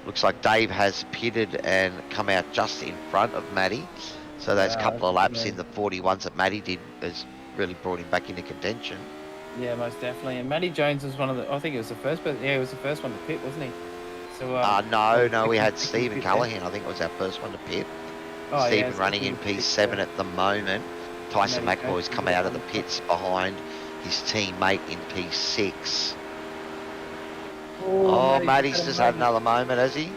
Speaker 1: Looks like Dave has pitted and come out just in front of Matty. So those couple of laps in the 41s that Matty did has really brought him back into contention.
Speaker 2: Yeah, most definitely. And Matty Jones was one of the, I think it was the first, but yeah, he was the first one to pit, wasn't he? So
Speaker 1: no, we had Stephen Callahan. I think it was our first one to pit. Stephen running in P7 at the moment. Tyson McAvoy's come out of the pits behind his teammate in P6. Oh, Matty's just had another moment, has he?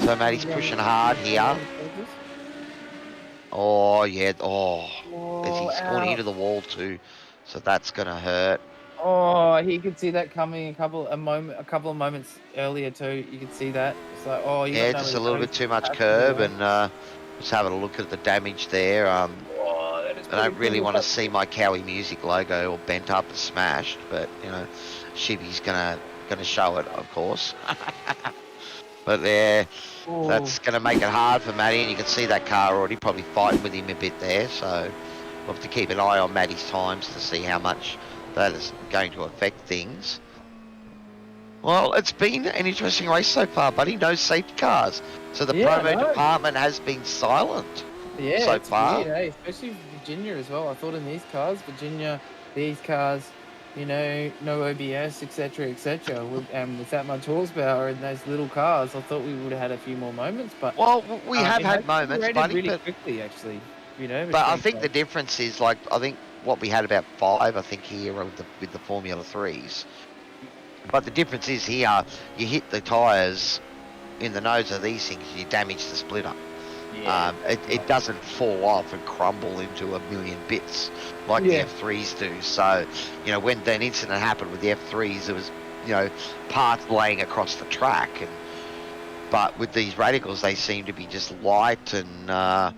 Speaker 1: So Matty's pushing hard here. Oh, yeah. Oh, he's going into the wall too. So that's going to hurt.
Speaker 2: Oh, he could see that coming a couple of moments earlier too. You could see that. It's like, oh,
Speaker 1: yeah, just a little bit too much curb, and just having a look at the damage there. I don't really want to see my Cowie Music logo all bent up and smashed, but you know, Shivy's gonna show it, of course. But there, that's gonna make it hard for Matty, and you can see that car already probably fighting with him a bit there. So we'll have to keep an eye on Matty's times to see how much that is going to affect things. Well, it's been an interesting race so far, buddy. No safety cars. So the promo department has been silent so far.
Speaker 2: Weird, eh? Especially Virginia as well. I thought in these cars, these cars, you know, no OBS, etc., etc. With that much horsepower in those little cars, I thought we would have had a few more moments. But
Speaker 1: well, we have had moments, buddy.
Speaker 2: Really quickly, actually. You know.
Speaker 1: But I think the difference is, like, I think what we had about 5, I think, here with the Formula 3s. But the difference is here, you hit the tyres in the nose of these things, you damage the splitter. Yeah, it doesn't fall off and crumble into a million bits like the F3s do. So, you know, when that incident happened with the F3s, there was, you know, parts laying across the track. But with these radicals, they seem to be just light and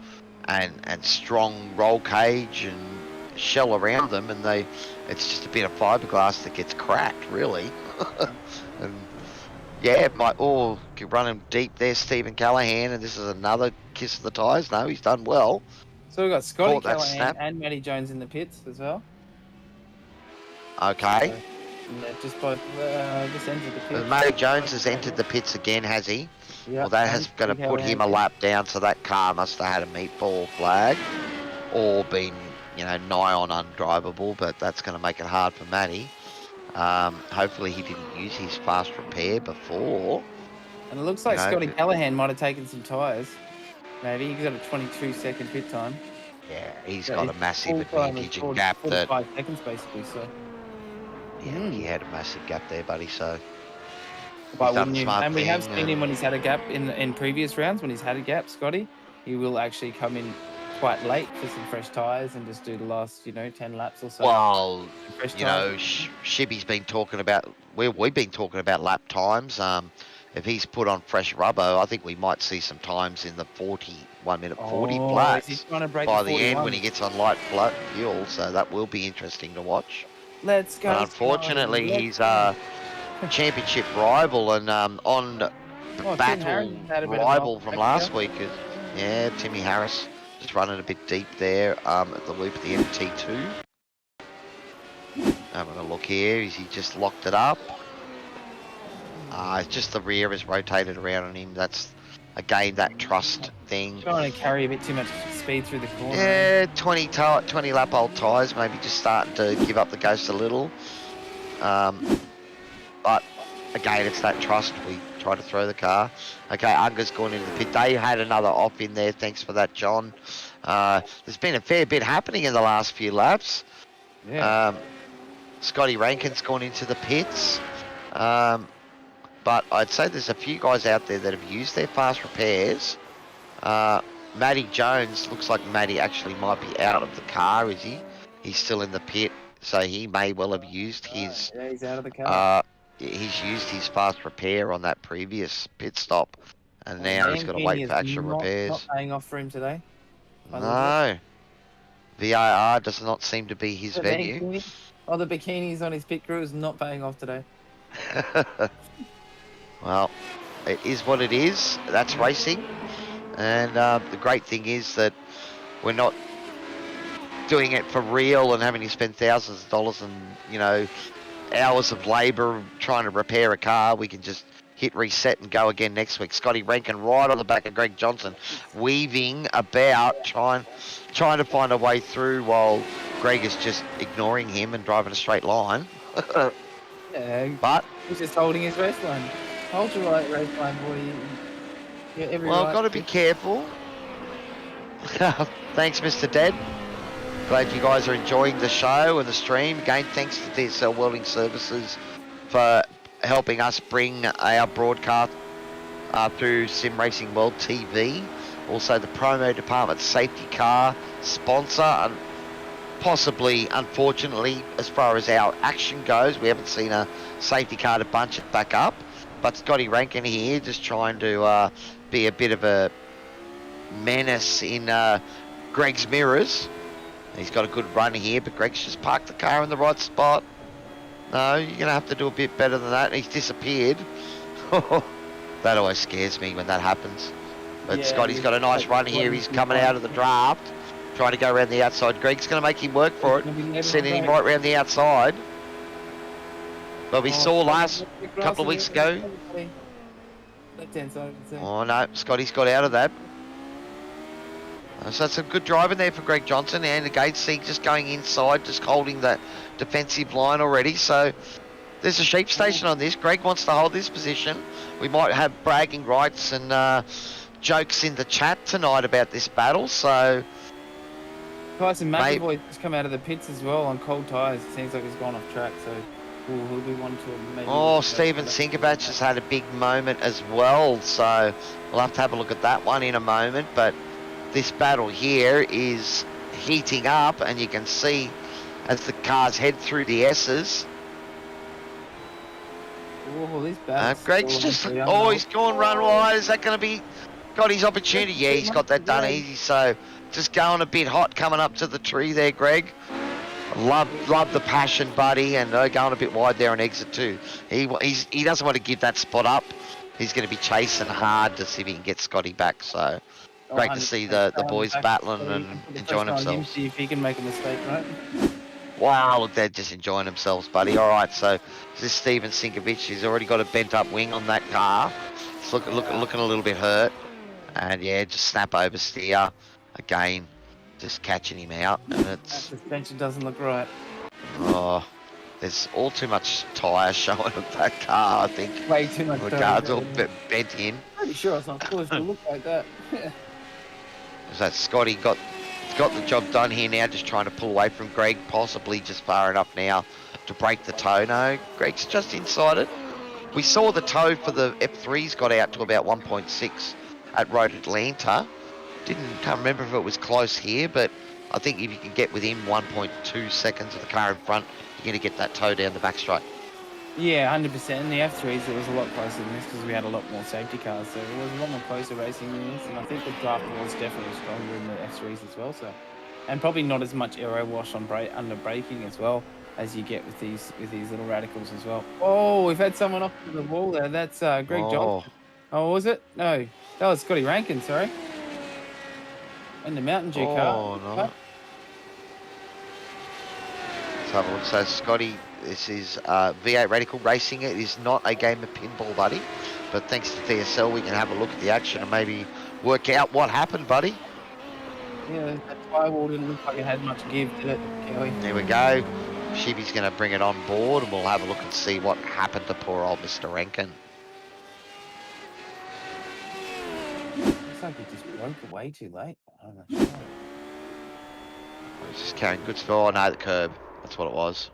Speaker 1: strong roll cage and shell around them, and it's just a bit of fiberglass that gets cracked, really. And yeah, running deep there, Stephen Callahan, and this is another kiss of the tyres. No, he's done well.
Speaker 2: So we've got Scotty Callahan and Matty Jones in the pits as well.
Speaker 1: Okay.
Speaker 2: Just both just entered the pits.
Speaker 1: Matty Jones has entered the pits again, has he? Yep. Well, that has going to put him a lap down, so that car must have had a meatball flag or been, you know, nigh on undrivable, but that's going to make it hard for Matty. Hopefully he didn't use his fast repair before.
Speaker 2: And it looks like Scotty Callahan might have taken some tyres. Maybe he's got a 22-second pit time.
Speaker 1: Yeah, he's got a massive advantage and gap.
Speaker 2: 45 seconds basically, so.
Speaker 1: Yeah, he had a massive gap there, buddy, so.
Speaker 2: But and we have seen him when he's had a gap in previous rounds, when he's had a gap, Scotty, he will actually come in quite late for some fresh tyres and just do the last, you know, 10 laps or so.
Speaker 1: Well, you know, Shibby's been talking about, we've been talking about lap times. If he's put on fresh rubber, I think we might see some times in the 41 1 minute 40
Speaker 2: Is he
Speaker 1: flats
Speaker 2: trying to break
Speaker 1: by
Speaker 2: the
Speaker 1: the end
Speaker 2: 41?
Speaker 1: when he gets on light float fuel, so that will be interesting to watch.
Speaker 2: Let's go.
Speaker 1: But unfortunately,
Speaker 2: Scotty,
Speaker 1: he's
Speaker 2: let's
Speaker 1: a championship rival and on
Speaker 2: go. Tim Harris
Speaker 1: battle
Speaker 2: had a bit of
Speaker 1: rival
Speaker 2: an
Speaker 1: from
Speaker 2: off
Speaker 1: last week. Yeah, Timmy Harris just running a bit deep there at the loop at the MT2. Having a look here, is he just locked it up? It's just the rear is rotated around on him. That's, again, that trust thing.
Speaker 2: Trying to carry a bit too much speed through the corner.
Speaker 1: Yeah, 20 lap old tyres, maybe just starting to give up the ghost a little. But again, it's that trust. We try to throw the car. Okay, Unger's gone into the pit. They had another off in there. Thanks for that, John. There's been a fair bit happening in the last few laps.
Speaker 2: Yeah.
Speaker 1: Scotty Rankin's gone into the pits. But I'd say there's a few guys out there that have used their fast repairs. Matty Jones, looks like Matty actually might be out of the car, is he? He's still in the pit, so he may well have used his...
Speaker 2: Yeah, he's out of the car.
Speaker 1: He's used his fast repair on that previous pit stop, and now he's got to wait for actual repairs.
Speaker 2: Not paying off for him today.
Speaker 1: No. VIR does not seem to be his venue.
Speaker 2: The bikinis on his pit crew is not paying off today.
Speaker 1: Well, it is what it is. That's racing. And the great thing is that we're not doing it for real and having to spend thousands of dollars and, you know, hours of labour trying to repair a car. We can just hit reset and go again next week. Scotty Rankin right on the back of Greg Johnson, weaving about, trying to find a way through while Greg is just ignoring him and driving a straight line.
Speaker 2: Yeah,
Speaker 1: but
Speaker 2: he's just holding his race line. Hold your right race line, boy.
Speaker 1: Well, got to be careful. Thanks, Mr. Dead. Glad you guys are enjoying the show and the stream. Again, thanks to DSL Welding Services for helping us bring our broadcast through Sim Racing World TV. Also, the Promo Department Safety Car sponsor. And possibly, unfortunately, as far as our action goes, we haven't seen a safety car to bunch it back up. But Scotty Rankin here just trying to be a bit of a menace in Greg's mirrors. He's got a good run here, but Greg's just parked the car in the right spot. No, you're going to have to do a bit better than that. He's disappeared. That always scares me when that happens. But yeah, Scotty's got a nice run here. He's coming out of the draft, trying to go around the outside. Greg's going to make him work for it, sending him right around the outside. But we saw last couple of weeks ago. Oh no, Scotty's got out of that. So that's a good driving there for Greg Johnson, and again, see just going inside, just holding that defensive line already. So there's a sheep station on this. Greg wants to hold this position. We might have bragging rights and jokes in the chat tonight about this battle. So
Speaker 2: Tyson McAvoy just come out of the pits as well on cold tyres. It seems like he's gone off track, so he'll be one to maybe. Oh,
Speaker 1: Stephen Sinkerbatch has had a big moment as well, so we'll have to have a look at that one in a moment. But this battle here is heating up, and you can see as the cars head through the S's.
Speaker 2: Oh, this battle.
Speaker 1: Greg's just, he's gone run wide. Is that going to be, got his opportunity? Yeah, he's got that done easy. So just going a bit hot coming up to the tree there, Greg. Love the passion, buddy, and going a bit wide there on exit two. He doesn't want to give that spot up. He's going to be chasing hard to see if he can get Scotty back. So great to see the boys battling and enjoying themselves.
Speaker 2: See if he can make a mistake, right?
Speaker 1: Wow, look, they're just enjoying themselves, buddy. All right, so this Steven Sinkovich, he's already got a bent up wing on that car. It's looking a little bit hurt. And yeah, just snap oversteer again. Just catching him out, and it's...
Speaker 2: That suspension doesn't look right.
Speaker 1: Oh, there's all too much tyre showing of that car, I think.
Speaker 2: Way too much.
Speaker 1: The car's all bent in.
Speaker 2: Pretty sure it's not supposed to look like that.
Speaker 1: So Scotty got the job done here now, just trying to pull away from Greg, possibly just far enough now to break the toe. No, Greg's just inside it. We saw the toe for the F3s got out to about 1.6 at Road Atlanta. Can't remember if it was close here, but I think if you can get within 1.2 seconds of the car in front, you're going to get that toe down the back straight.
Speaker 2: Yeah, 100%. In the F3s, it was a lot closer than this because we had a lot more safety cars. So it was a lot more closer racing than this. And I think the draft was definitely stronger in the F3s as well. So, and probably not as much aero wash on under braking as well as you get with these little radicals as well. Oh, we've had someone off to the wall there. That's Greg
Speaker 1: Oh,
Speaker 2: Johnson. Oh, was it? No, that was Scotty Rankin. Sorry, in the Mountain Dew car.
Speaker 1: oh, no. Let's have a look. So, Scotty, this is V8 Radical Racing. It is not a game of pinball, buddy. But thanks to TSL, we can have a look at the action and maybe work out what happened, buddy.
Speaker 2: Yeah, that firewall didn't look like it had much give, did it, Kelly?
Speaker 1: There we go. Shivy's going to bring it on board, and we'll have a look and see what happened to poor old Mr. Rankin.
Speaker 2: Looks like it just broke away too late. I'm not sure.
Speaker 1: He's just carrying good speed. Oh, no, the curb. That's what it was.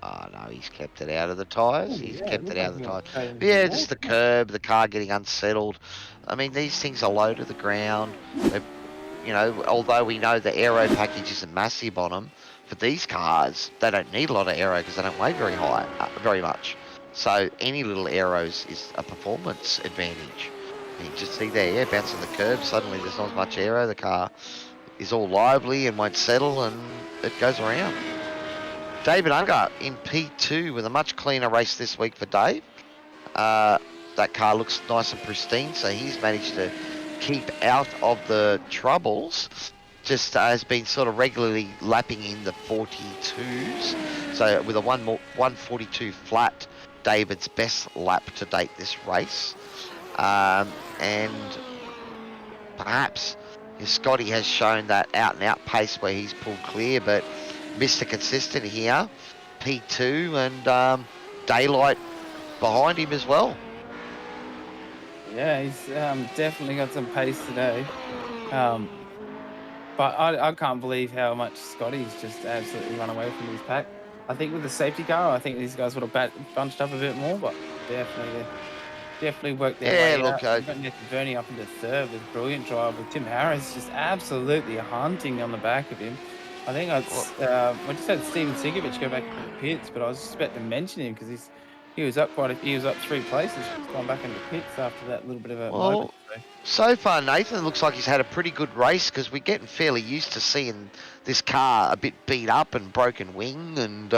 Speaker 1: Oh, no, he's kept it out of the tyres. He's kept it out of the tyres. Yeah, just the curb, the car getting unsettled. I mean, these things are low to the ground. You know, although we know the aero package isn't massive on them, for these cars, they don't need a lot of aero because they don't weigh very much. So any little aeros is a performance advantage. And you just see there, yeah, bouncing the curb. Suddenly there's not as much aero. The car is all lively and won't settle, and it goes around. David Unger in P2 with a much cleaner race this week for Dave. That car looks nice and pristine, so he's managed to keep out of the troubles. Just has been sort of regularly lapping in the 42s. So with a 142 flat, David's best lap to date this race. And perhaps Scotty has shown that out and out pace where he's pulled clear, but Mr. Consistent here, P2, and Daylight behind him as well.
Speaker 2: Yeah, he's definitely got some pace today. But I can't believe how much Scotty's just absolutely run away from his pack. I think with the safety car, I think these guys would have bunched up a bit more, but definitely worked their way out. Nick Bernie up into third with brilliant drive, with Tim Harris just absolutely hunting on the back of him. I think I just had Steven Sigovic go back into the pits, but I was just about to mention him because he was up 3 places. He's gone back into pits after that little bit of a moment.
Speaker 1: So far, Nathan looks like he's had a pretty good race because we're getting fairly used to seeing this car a bit beat up and broken wing and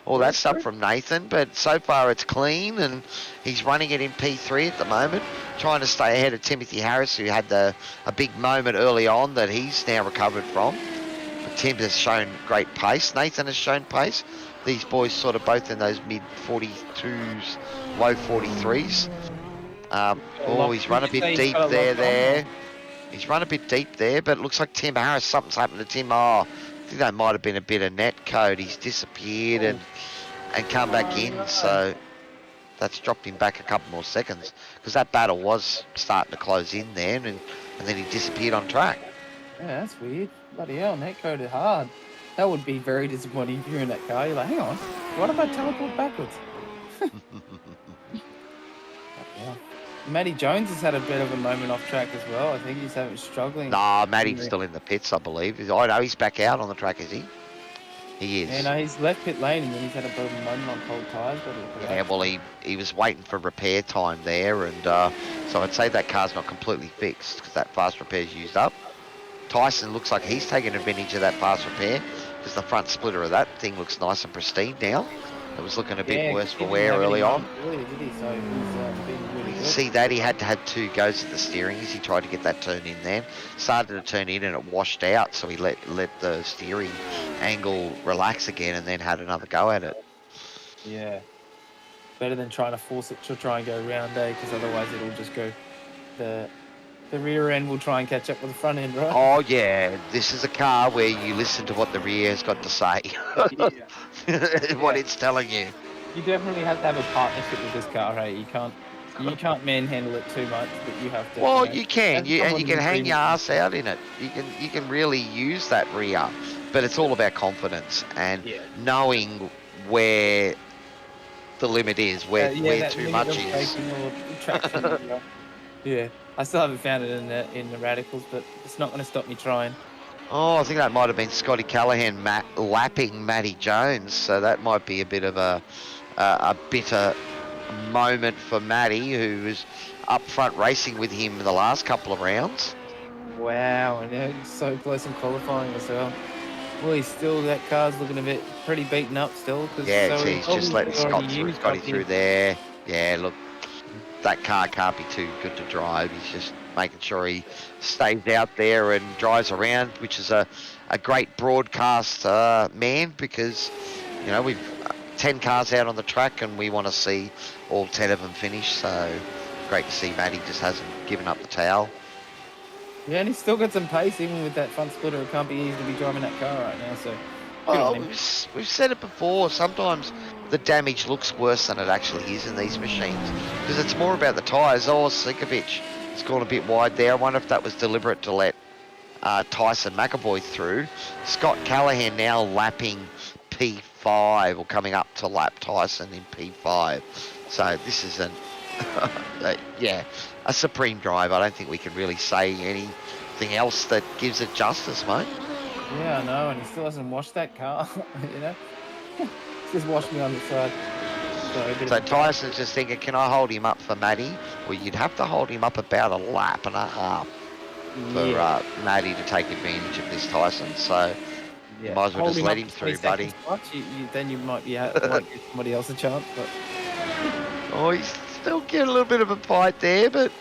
Speaker 1: all that stuff from Nathan. But so far, it's clean, and he's running it in P3 at the moment, trying to stay ahead of Timothy Harris, who had a big moment early on that he's now recovered from. But Tim has shown great pace. Nathan has shown pace. These boys sort of both in those mid-42s, low 43s. He's run a bit deep there. He's run a bit deep there, but it looks like Tim Harris, something's happened to Tim. I think that might have been a bit of net code. He's disappeared and come back in, so that's dropped him back a couple more seconds because that battle was starting to close in there, and then he disappeared on track.
Speaker 2: Yeah, that's weird. Bloody hell, net coded hard. That would be very disappointing if you're in that car. You're like, hang on, what if I teleport backwards? Yeah. Matty Jones has had a bit of a moment off track as well. I think he's struggling.
Speaker 1: Nah, Matty's still in the pits, I believe. I know he's back out on the track, is he? He is.
Speaker 2: Yeah, no, he's left pit lane and then he's had a bit of a moment on cold tyres.
Speaker 1: Yeah, well, he was waiting for repair time there, and so I'd say that car's not completely fixed because that fast repair's used up. Tyson looks like he's taken advantage of that fast repair because the front splitter of that thing looks nice and pristine now. It was looking a bit worse for wear early on.
Speaker 2: Earlier, did he? So he's been really good.
Speaker 1: See that? He had to have 2 goes at the steering as he tried to get that turn in there. Started to turn in and it washed out, so he let the steering angle relax again and then had another go at it.
Speaker 2: Yeah. Better than trying to force it to try and go round, because otherwise it'll just go... The rear end will try and catch up with the front end, right?
Speaker 1: Oh, yeah. This is a car where you listen to what the rear has got to say. What it's telling you.
Speaker 2: You definitely have to have a partnership with this car, hey? You can't manhandle it too much, but you have to...
Speaker 1: Well, you can. And you can hang your ass out in it. You can really use that rear. But it's all about confidence and knowing where the limit is, where too much is.
Speaker 2: Yeah. I still haven't found it in the radicals, but it's not going to stop me trying.
Speaker 1: Oh, I think that might have been Scotty Callahan lapping Matty Jones, so that might be a bit of a a bitter moment for Matty, who was up front racing with him in the last couple of rounds.
Speaker 2: Wow, and he's so close in qualifying as well. Well, he's still, that car's looking a bit pretty beaten up still.
Speaker 1: Yeah,
Speaker 2: So
Speaker 1: he's just letting Scotty through there. Yeah, look, that car can't be too good to drive. He's just making sure he stays out there and drives around, which is a great broadcast man, because, you know, we've 10 cars out on the track and we want to see all 10 of them finish. So great to see Matty just hasn't given up the towel.
Speaker 2: Yeah, and he's still got some pace, even with that front splitter. It can't be easy to be driving that car right now. So,
Speaker 1: we've said it before. Sometimes the damage looks worse than it actually is in these machines, because it's more about the tyres. Oh, Sinkovic, it's gone a bit wide there. I wonder if that was deliberate to let Tyson McAvoy through. Scott Callahan now lapping P5, or coming up to lap Tyson in P5. So this is a supreme drive. I don't think we can really say anything else that gives it justice, mate.
Speaker 2: Yeah, I know, and he still hasn't washed that car, you know. He's just washed me on the side.
Speaker 1: So Tyson's just thinking, can I hold him up for Matty? Well, you'd have to hold him up about a lap and a half for Matty to take advantage of this, Tyson. So you might as well just let him through, buddy.
Speaker 2: Then you might give somebody else a chance. But
Speaker 1: oh, he's still getting a little bit of a fight there, but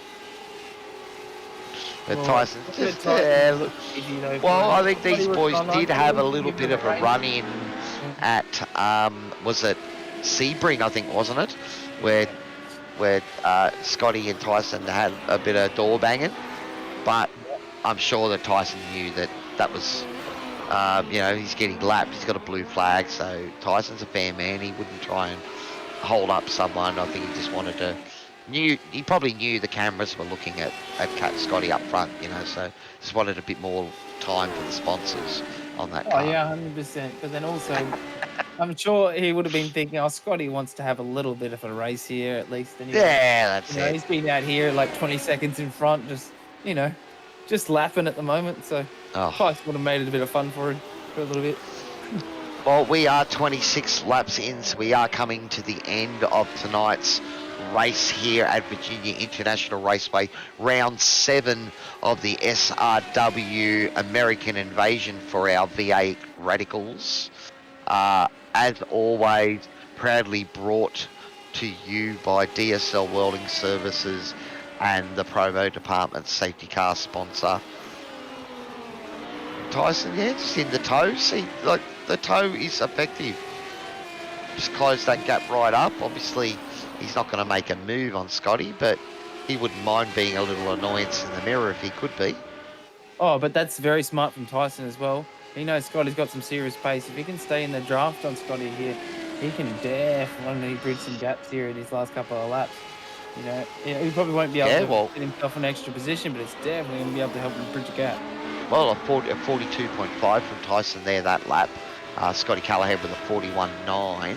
Speaker 1: Tyson just, look. Well, I think these boys did have a little bit of a run-in at, was it Sebring, I think, wasn't it? Where Scotty and Tyson had a bit of door banging. But I'm sure that Tyson knew that was, he's getting lapped. He's got a blue flag, so Tyson's a fair man. He wouldn't try and hold up someone. I think he just wanted to... He probably knew the cameras were looking at Scotty up front, so just wanted a bit more time for the sponsors on that car.
Speaker 2: Oh, yeah, 100%. But then also, I'm sure he would have been thinking, Scotty wants to have a little bit of a race here at least. Anyway.
Speaker 1: Yeah, that's it.
Speaker 2: He's been out here like 20 seconds in front, just lapping at the moment. So Tyson would have made it a bit of fun for him for a little bit.
Speaker 1: Well, we are 26 laps in, so we are coming to the end of tonight's race here at Virginia International Raceway, round 7 of the SRW American Invasion for our V8 Radicals. As always, proudly brought to you by DSL Welding Services and the Promo Department safety car sponsor. Tyson, just in the toe. See, like, the toe is effective. Just close that gap right up. Obviously, he's not going to make a move on Scotty, but he wouldn't mind being a little annoyance in the mirror if he could be.
Speaker 2: Oh, but that's very smart from Tyson as well. He knows Scotty's got some serious pace. If he can stay in the draft on Scotty here, he can definitely bridge some gaps here in his last couple of laps. He probably won't be able to get himself an extra position, but it's definitely going to be able to help him bridge a gap.
Speaker 1: Well, a 42.5 from Tyson there that lap. Scotty Callahan with a 41.9.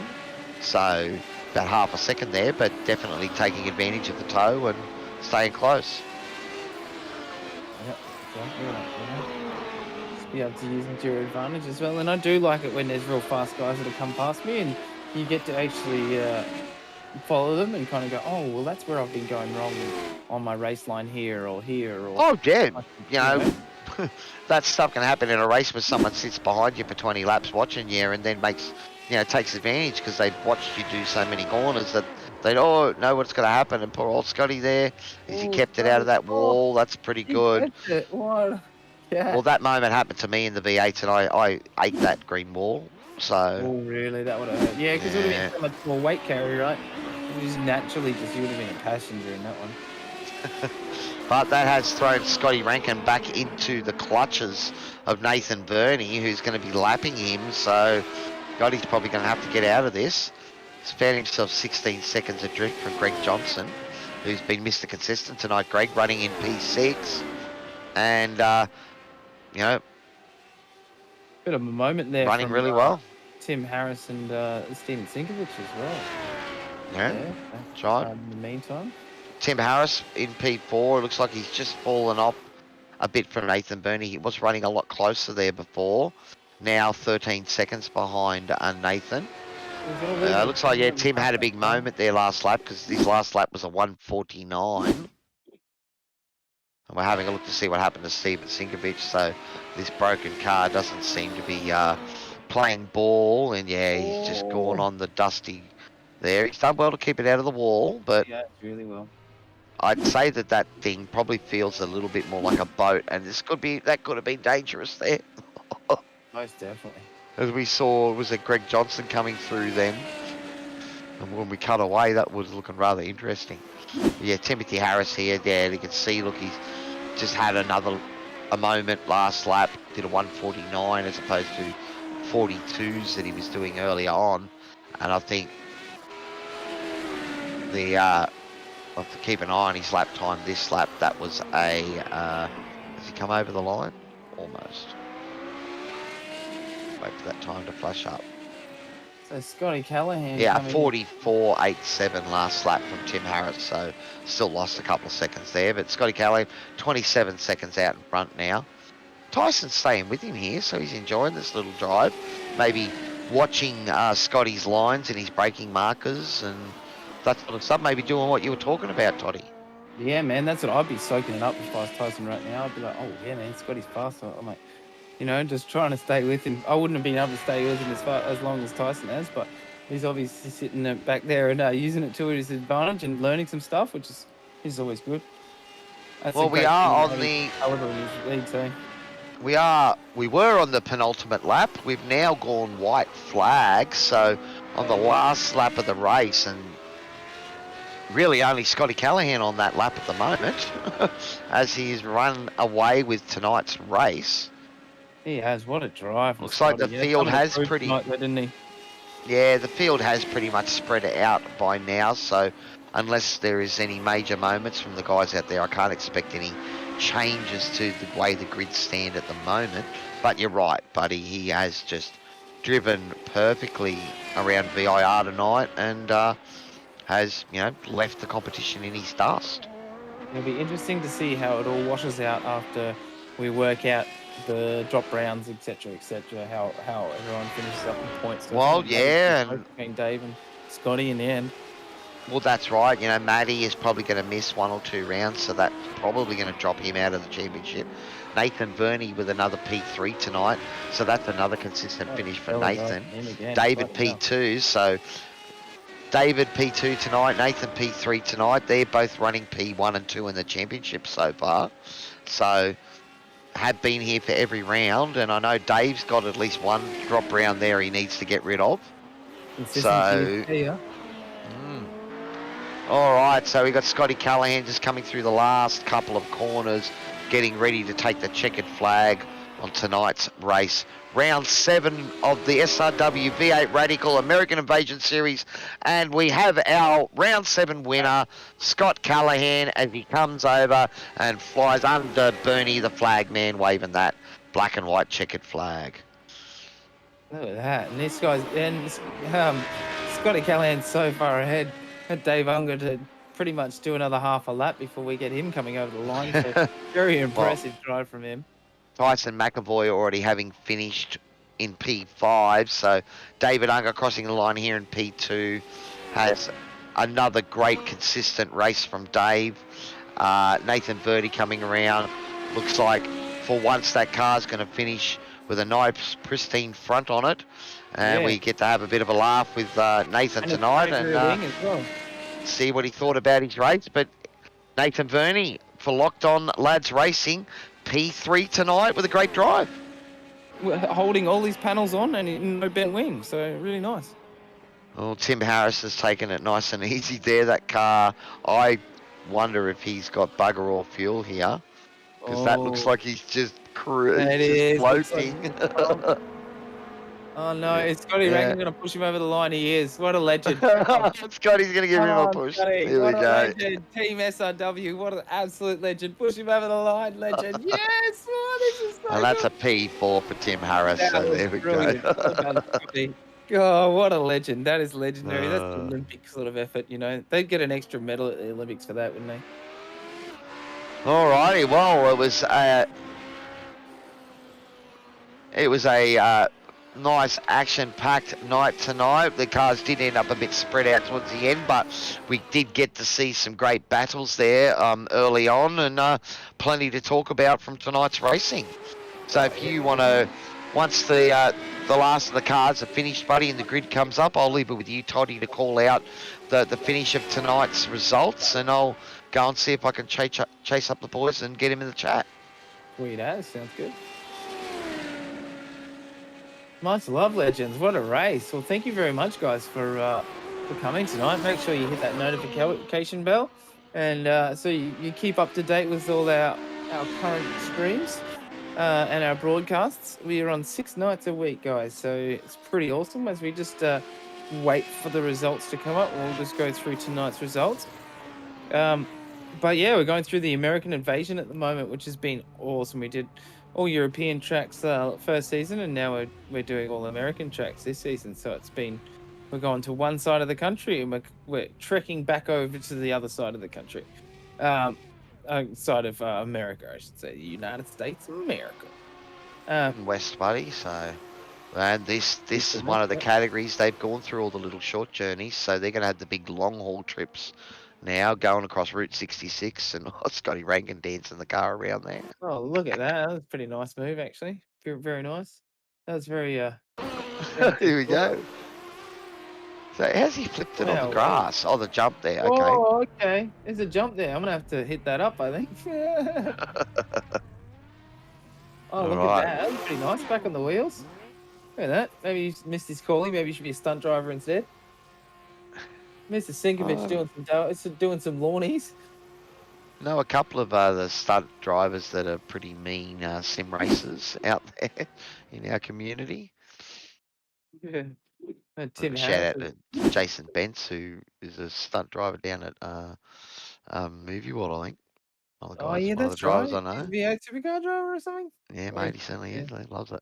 Speaker 1: So about half a second there, but definitely taking advantage of the toe and staying close.
Speaker 2: Yep, exactly. Just be able to use them to your advantage as well. And I do like it when there's real fast guys that have come past me and you get to actually follow them and kind of go, oh, well, that's where I've been going wrong on my race line here or here. Or
Speaker 1: oh, yeah. That stuff can happen in a race where someone sits behind you for 20 laps watching you and then takes advantage because they've watched you do so many corners that they know what's going to happen. And poor old Scotty there, if he kept it out of that wall, that's pretty good.
Speaker 2: What? Yeah.
Speaker 1: Well, that moment happened to me in the V8 and I ate that green wall. So.
Speaker 2: Oh, really? That would have hurt. Yeah, because it would have been so much more weight carry, right? It was naturally you would have been a passenger in that one.
Speaker 1: But that has thrown Scotty Rankin back into the clutches of Nathan Burney, who's going to be lapping him. So Scotty's probably going to have to get out of this. He's found himself 16 seconds adrift from Greg Johnson, who's been Mr. Consistent tonight. Greg running in P6. And,
Speaker 2: bit of a moment there.
Speaker 1: Running really well.
Speaker 2: Tim Harris and Steven Sinkovic as well.
Speaker 1: Yeah, that's right.
Speaker 2: In the meantime.
Speaker 1: Tim Harris in P4. It looks like he's just fallen off a bit from Nathan Burney. He was running a lot closer there before. Now 13 seconds behind Nathan. Looks like, yeah, Tim had a big moment there last lap because his last lap was a 1:49. And we're having a look to see what happened to Steven Sinkovic. So this broken car doesn't seem to be playing ball. And yeah, he's just gone on the dusty there. He's done well to keep it out of the wall, but
Speaker 2: yeah, really well.
Speaker 1: I'd say that thing probably feels a little bit more like a boat, and that could have been dangerous there.
Speaker 2: Most definitely.
Speaker 1: As we saw, was it Greg Johnson coming through them? And when we cut away, that was looking rather interesting. Yeah, Timothy Harris here. Yeah, you can see, look, he's just had a moment last lap. Did a 1:49 as opposed to 42s that he was doing earlier on. And I think I'll have to keep an eye on his lap time this lap. That was has he come over the line? Almost. Wait for that time to flash up.
Speaker 2: So Scotty Callahan.
Speaker 1: Yeah, 44.87 last lap from Tim Harris, so still lost a couple of seconds there. But Scotty Callahan, 27 seconds out in front now. Tyson's staying with him here, so he's enjoying this little drive. Maybe watching Scotty's lines and his braking markers and that sort of stuff. Maybe doing what you were talking about, Toddy.
Speaker 2: Yeah, man, that's what I'd be soaking it up if I was Tyson right now. I'd be like, oh yeah, man, Scotty's faster. I'm like, you know, just trying to stay with him. I wouldn't have been able to stay with him as long as Tyson has, but he's obviously sitting back there and using it to his advantage and learning some stuff, which is always good. That's
Speaker 1: well, we are on the.
Speaker 2: Lead, so.
Speaker 1: We were on the penultimate lap. We've now gone white flag, so on the last lap of the race, and really only Scotty Callahan on that lap at the moment, as he's run away with tonight's race.
Speaker 2: He has. What a drive.
Speaker 1: Looks like the field has pretty...
Speaker 2: Tonight, didn't he?
Speaker 1: Yeah, the field has pretty much spread it out by now, so unless there is any major moments from the guys out there, I can't expect any changes to the way the grids stand at the moment. But you're right, buddy. He has just driven perfectly around VIR tonight and has, you know, left the competition in his dust.
Speaker 2: It'll be interesting to see how it all washes out after we work out the drop rounds, etc., how everyone finishes up in points.
Speaker 1: Well, yeah, and
Speaker 2: between Dave and Scotty in the end.
Speaker 1: Well, that's right. You know, Matty is probably going to miss 1 or 2 rounds, so that's probably going to drop him out of the championship. Nathan Verney with another P3 tonight, so that's another consistent finish for Nathan. David P2, so David P2 tonight, Nathan P3 tonight. They're both running P1 and 2 in the championship so far. So have been here for every round, and I know Dave's got at least one drop round there he needs to get rid of. So, all right, so we got Scotty Callahan just coming through the last couple of corners, getting ready to take the checkered flag on tonight's race. Round 7 of the SRW V8 Radical American Invasion Series, and we have our round 7 winner, Scott Callahan, as he comes over and flies under Bernie, the flag man, waving that black and white checkered flag.
Speaker 2: Look at that, and this guy's Scotty Callahan's so far ahead. Had Dave Unger to pretty much do another half a lap before we get him coming over the line. So very impressive drive from him.
Speaker 1: Tyson McAvoy already having finished in P5, so David Unger crossing the line here in P2 has another great consistent race from Dave. Nathan Verdi coming around. Looks like for once that car's going to finish with a nice pristine front on it, and we get to have a bit of a laugh with Nathan tonight and see what he thought about his race. But Nathan Verney for Locked On Lads Racing, P3 tonight with a great drive.
Speaker 2: We're holding all these panels on and no bent wing, so really nice.
Speaker 1: Well, Tim Harris has taken it nice and easy there. That car, I wonder if he's got bugger all fuel here, because that looks like he's just floating.
Speaker 2: Oh no, is Scotty Rankin going to push him over the line? He is. What a legend.
Speaker 1: Scotty's going to give him a push.
Speaker 2: Scotty,
Speaker 1: Here we go.
Speaker 2: Legend. Team SRW, what an absolute legend. Push him over the line, legend. Yes! Oh, this is so
Speaker 1: And that's a P4 for Tim Harris, so there we go.
Speaker 2: Oh, what a legend. That is legendary. That's an Olympic sort of effort, you know. They'd get an extra medal at the Olympics for that, wouldn't they?
Speaker 1: All righty. Well, it was a nice action-packed night tonight. The cars did end up a bit spread out towards the end, but we did get to see some great battles there early on, and plenty to talk about from tonight's racing. So if you want to, once the last of the cars are finished, buddy, and the grid comes up, I'll leave it with you, Toddy, to call out the finish of tonight's results, and I'll go and see if I can chase up the boys and get him in the chat.
Speaker 2: Sweet as, sounds good. Much love, legends. What a race. Well, thank you very much, guys, for coming tonight. Make sure you hit that notification bell, and so you keep up to date with all our current streams and our broadcasts. We are on 6 nights a week, guys, so it's pretty awesome. As we just wait for the results to come up, we'll just go through tonight's results. But yeah, we're going through the American Invasion at the moment, which has been awesome. We did all European tracks first season, and now we're doing all American tracks this season. So we're going to one side of the country, and we're trekking back over to the other side of the country, side of America, I should say, the United States of America.
Speaker 1: West, buddy. So, and this is one of the categories they've gone through all the little short journeys. So they're going to have the big long haul trips now, going across Route 66, and Scotty Rankin dancing the car around there.
Speaker 2: Oh, look at that! That was a pretty nice move, actually. Very, very nice. That was very.
Speaker 1: Here we go. So how's he flipped it on the grass? Oh, the jump there. Okay.
Speaker 2: Oh, okay. There's a jump there. I'm gonna have to hit that up, I think. Oh, look at that. That was pretty nice. Back on the wheels. Look at that. Maybe he missed his calling. Maybe he should be a stunt driver instead. Mr. Sinkovich doing some lawnies.
Speaker 1: Know a couple of the stunt drivers that are pretty mean sim racers out there in our community.
Speaker 2: Yeah. Tim
Speaker 1: Shout out to Jason Bentz, who is a stunt driver down at Movie World, I think.
Speaker 2: Oh yeah, that's right. I know. Is he a supercar driver or something?
Speaker 1: Yeah, mate, he certainly is. He loves it.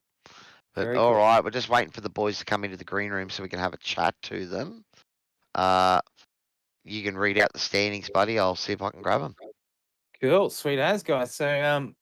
Speaker 1: But
Speaker 2: Very
Speaker 1: all
Speaker 2: cool.
Speaker 1: right, we're just waiting for the boys to come into the green room so we can have a chat to them. You can read out the standings, buddy. I'll see if I can grab them.
Speaker 2: Cool, sweet as, guys. So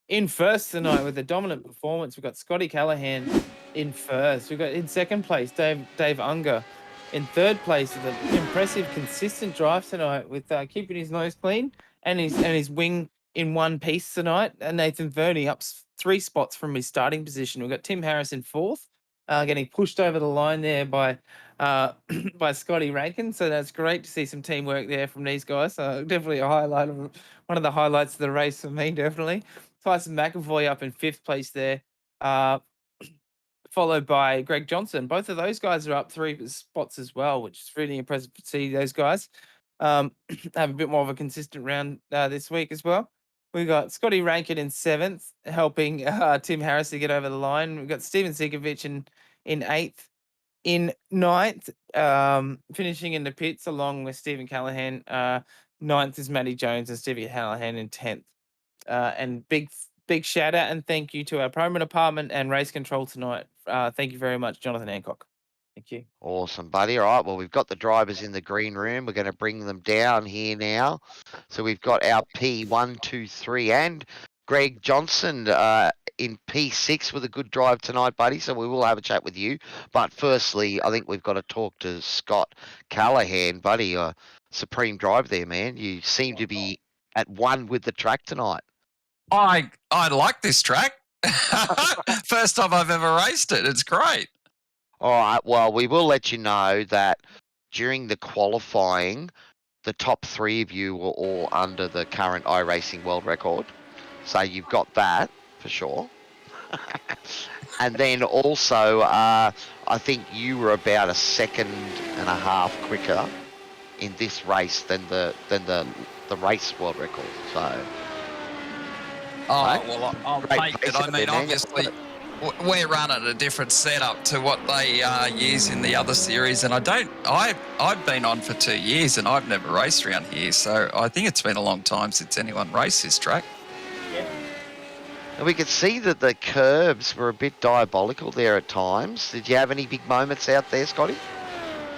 Speaker 2: in first tonight with a dominant performance, we've got Scotty Callahan in first. We've got in second place Dave Unger. In third place with an impressive, consistent drive tonight with keeping his nose clean and his wing in one piece tonight. And Nathan Verney up 3 spots from his starting position. We've got Tim Harris in fourth, getting pushed over the line there by Scotty Rankin. So that's great to see some teamwork there from these guys. Definitely a highlight of one of the highlights of the race for me, definitely. Tyson McAvoy up in 5th place there, followed by Greg Johnson. Both of those guys are up 3 spots as well, which is really impressive to see those guys have a bit more of a consistent round this week as well. We've got Scotty Rankin in 7th, helping Tim Harris to get over the line. We've got Steven Sinkovich in 8th. In 9th, finishing in the pits along with Stephen Callahan. 9th is Matty Jones and Stevie Callahan in 10th. And big shout out and thank you to our promo department and race control tonight. Thank you very much, Jonathan Hancock. Thank you.
Speaker 1: Awesome, buddy. All right, well, we've got the drivers in the green room. We're going to bring them down here now. So we've got our P1, 2, 3, and Greg Johnson in P6 with a good drive tonight, buddy. So we will have a chat with you. But firstly, I think we've got to talk to Scott Callahan, buddy. Supreme drive there, man. You seem to be at one with the track tonight.
Speaker 3: I like this track. First time I've ever raced it. It's great.
Speaker 1: All right. Well, we will let you know that during the qualifying, the top 3 of you were all under the current iRacing world record. So you've got that for sure. And then also, I think you were about a second and a half quicker in this race than the race world record. So.
Speaker 3: Oh, right? Well, I'll take it. I mean, obviously, we're running a different setup to what they use in the other series, and I've been on for 2 years, and I've never raced around here, so I think it's been a long time since anyone raced this track.
Speaker 1: Yeah. And we could see that the curbs were a bit diabolical there at times. Did you have any big moments out there, Scotty?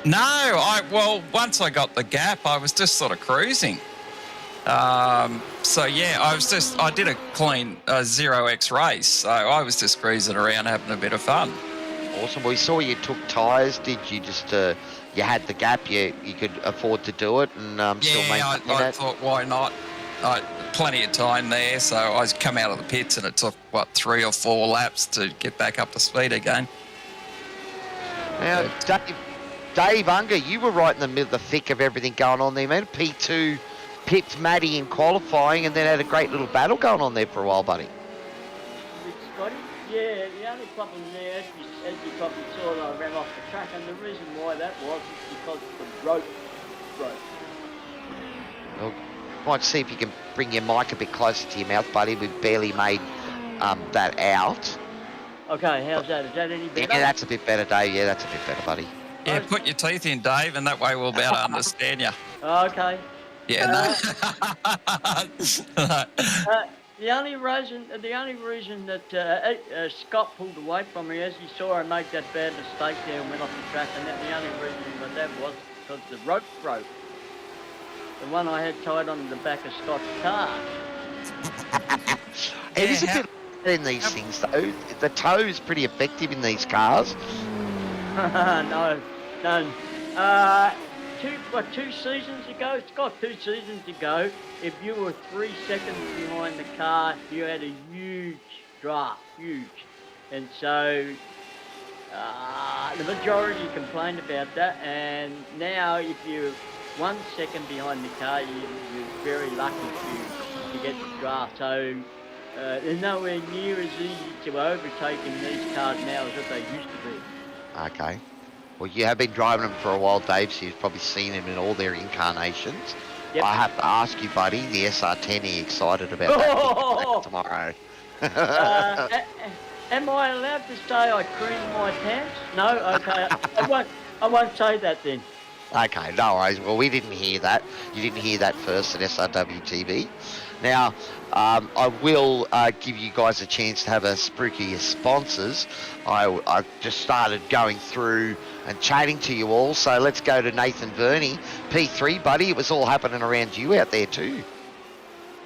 Speaker 3: No, once I got the gap, I was just sort of cruising. So yeah, I did a clean 0x race, so I was just cruising around having a bit of fun.
Speaker 1: Awesome. We saw you took tyres. Did you just, you had the gap, you could afford to do it and still maintain it?
Speaker 3: I thought, why not? Plenty of time there, so I come out of the pits and it took, 3 or 4 laps to get back up to speed again.
Speaker 1: Now, Dave Unger, you were right in the thick of everything going on there, man. P2 pipped Matty in qualifying and then had a great little battle going on there for a while, buddy.
Speaker 4: With Scotty? Yeah, the only problem there, as you probably saw, I ran off the track, and the reason why that was is because the rope broke.
Speaker 1: Well, might see if you can bring your mic a bit closer to your mouth, buddy. We've barely made that out.
Speaker 4: Okay, how's that? Is that any better?
Speaker 1: Yeah, that's a bit better, Dave. Yeah, that's a bit better, buddy.
Speaker 3: Yeah, put your teeth in, Dave, and that way we'll be able to understand you.
Speaker 4: Okay.
Speaker 3: Yeah, no.
Speaker 4: The only reason that Scott pulled away from me, as you saw, I made that bad mistake there and went off the track, and the only reason for that was because the rope broke. The one I had tied on the back of Scott's car.
Speaker 1: It is a bit in these things, though. The toe is pretty effective in these cars.
Speaker 4: No. 2 seasons ago, Scott, 2 seasons ago, if you were 3 seconds behind the car, you had a huge draft, huge. And so the majority complained about that, and now if you're 1 second behind the car, you're very lucky to get the draft. So they're nowhere near as easy to overtake in these cars now as what they used to be.
Speaker 1: Okay. Well, you have been driving them for a while, Dave, so you've probably seen them in all their incarnations. Yep. I have to ask you, buddy, the SR10, are you excited about that tomorrow?
Speaker 4: Am I allowed to say I creamed my pants? No? Okay. I won't say that then.
Speaker 1: Okay, no worries. Well, we didn't hear that. You didn't hear that first at SRW TV. Now, I will give you guys a chance to have a spruikie of your sponsors. I just started going through and chatting to you all, so let's go to Nathan Verney. P3, buddy, it was all happening around you out there too.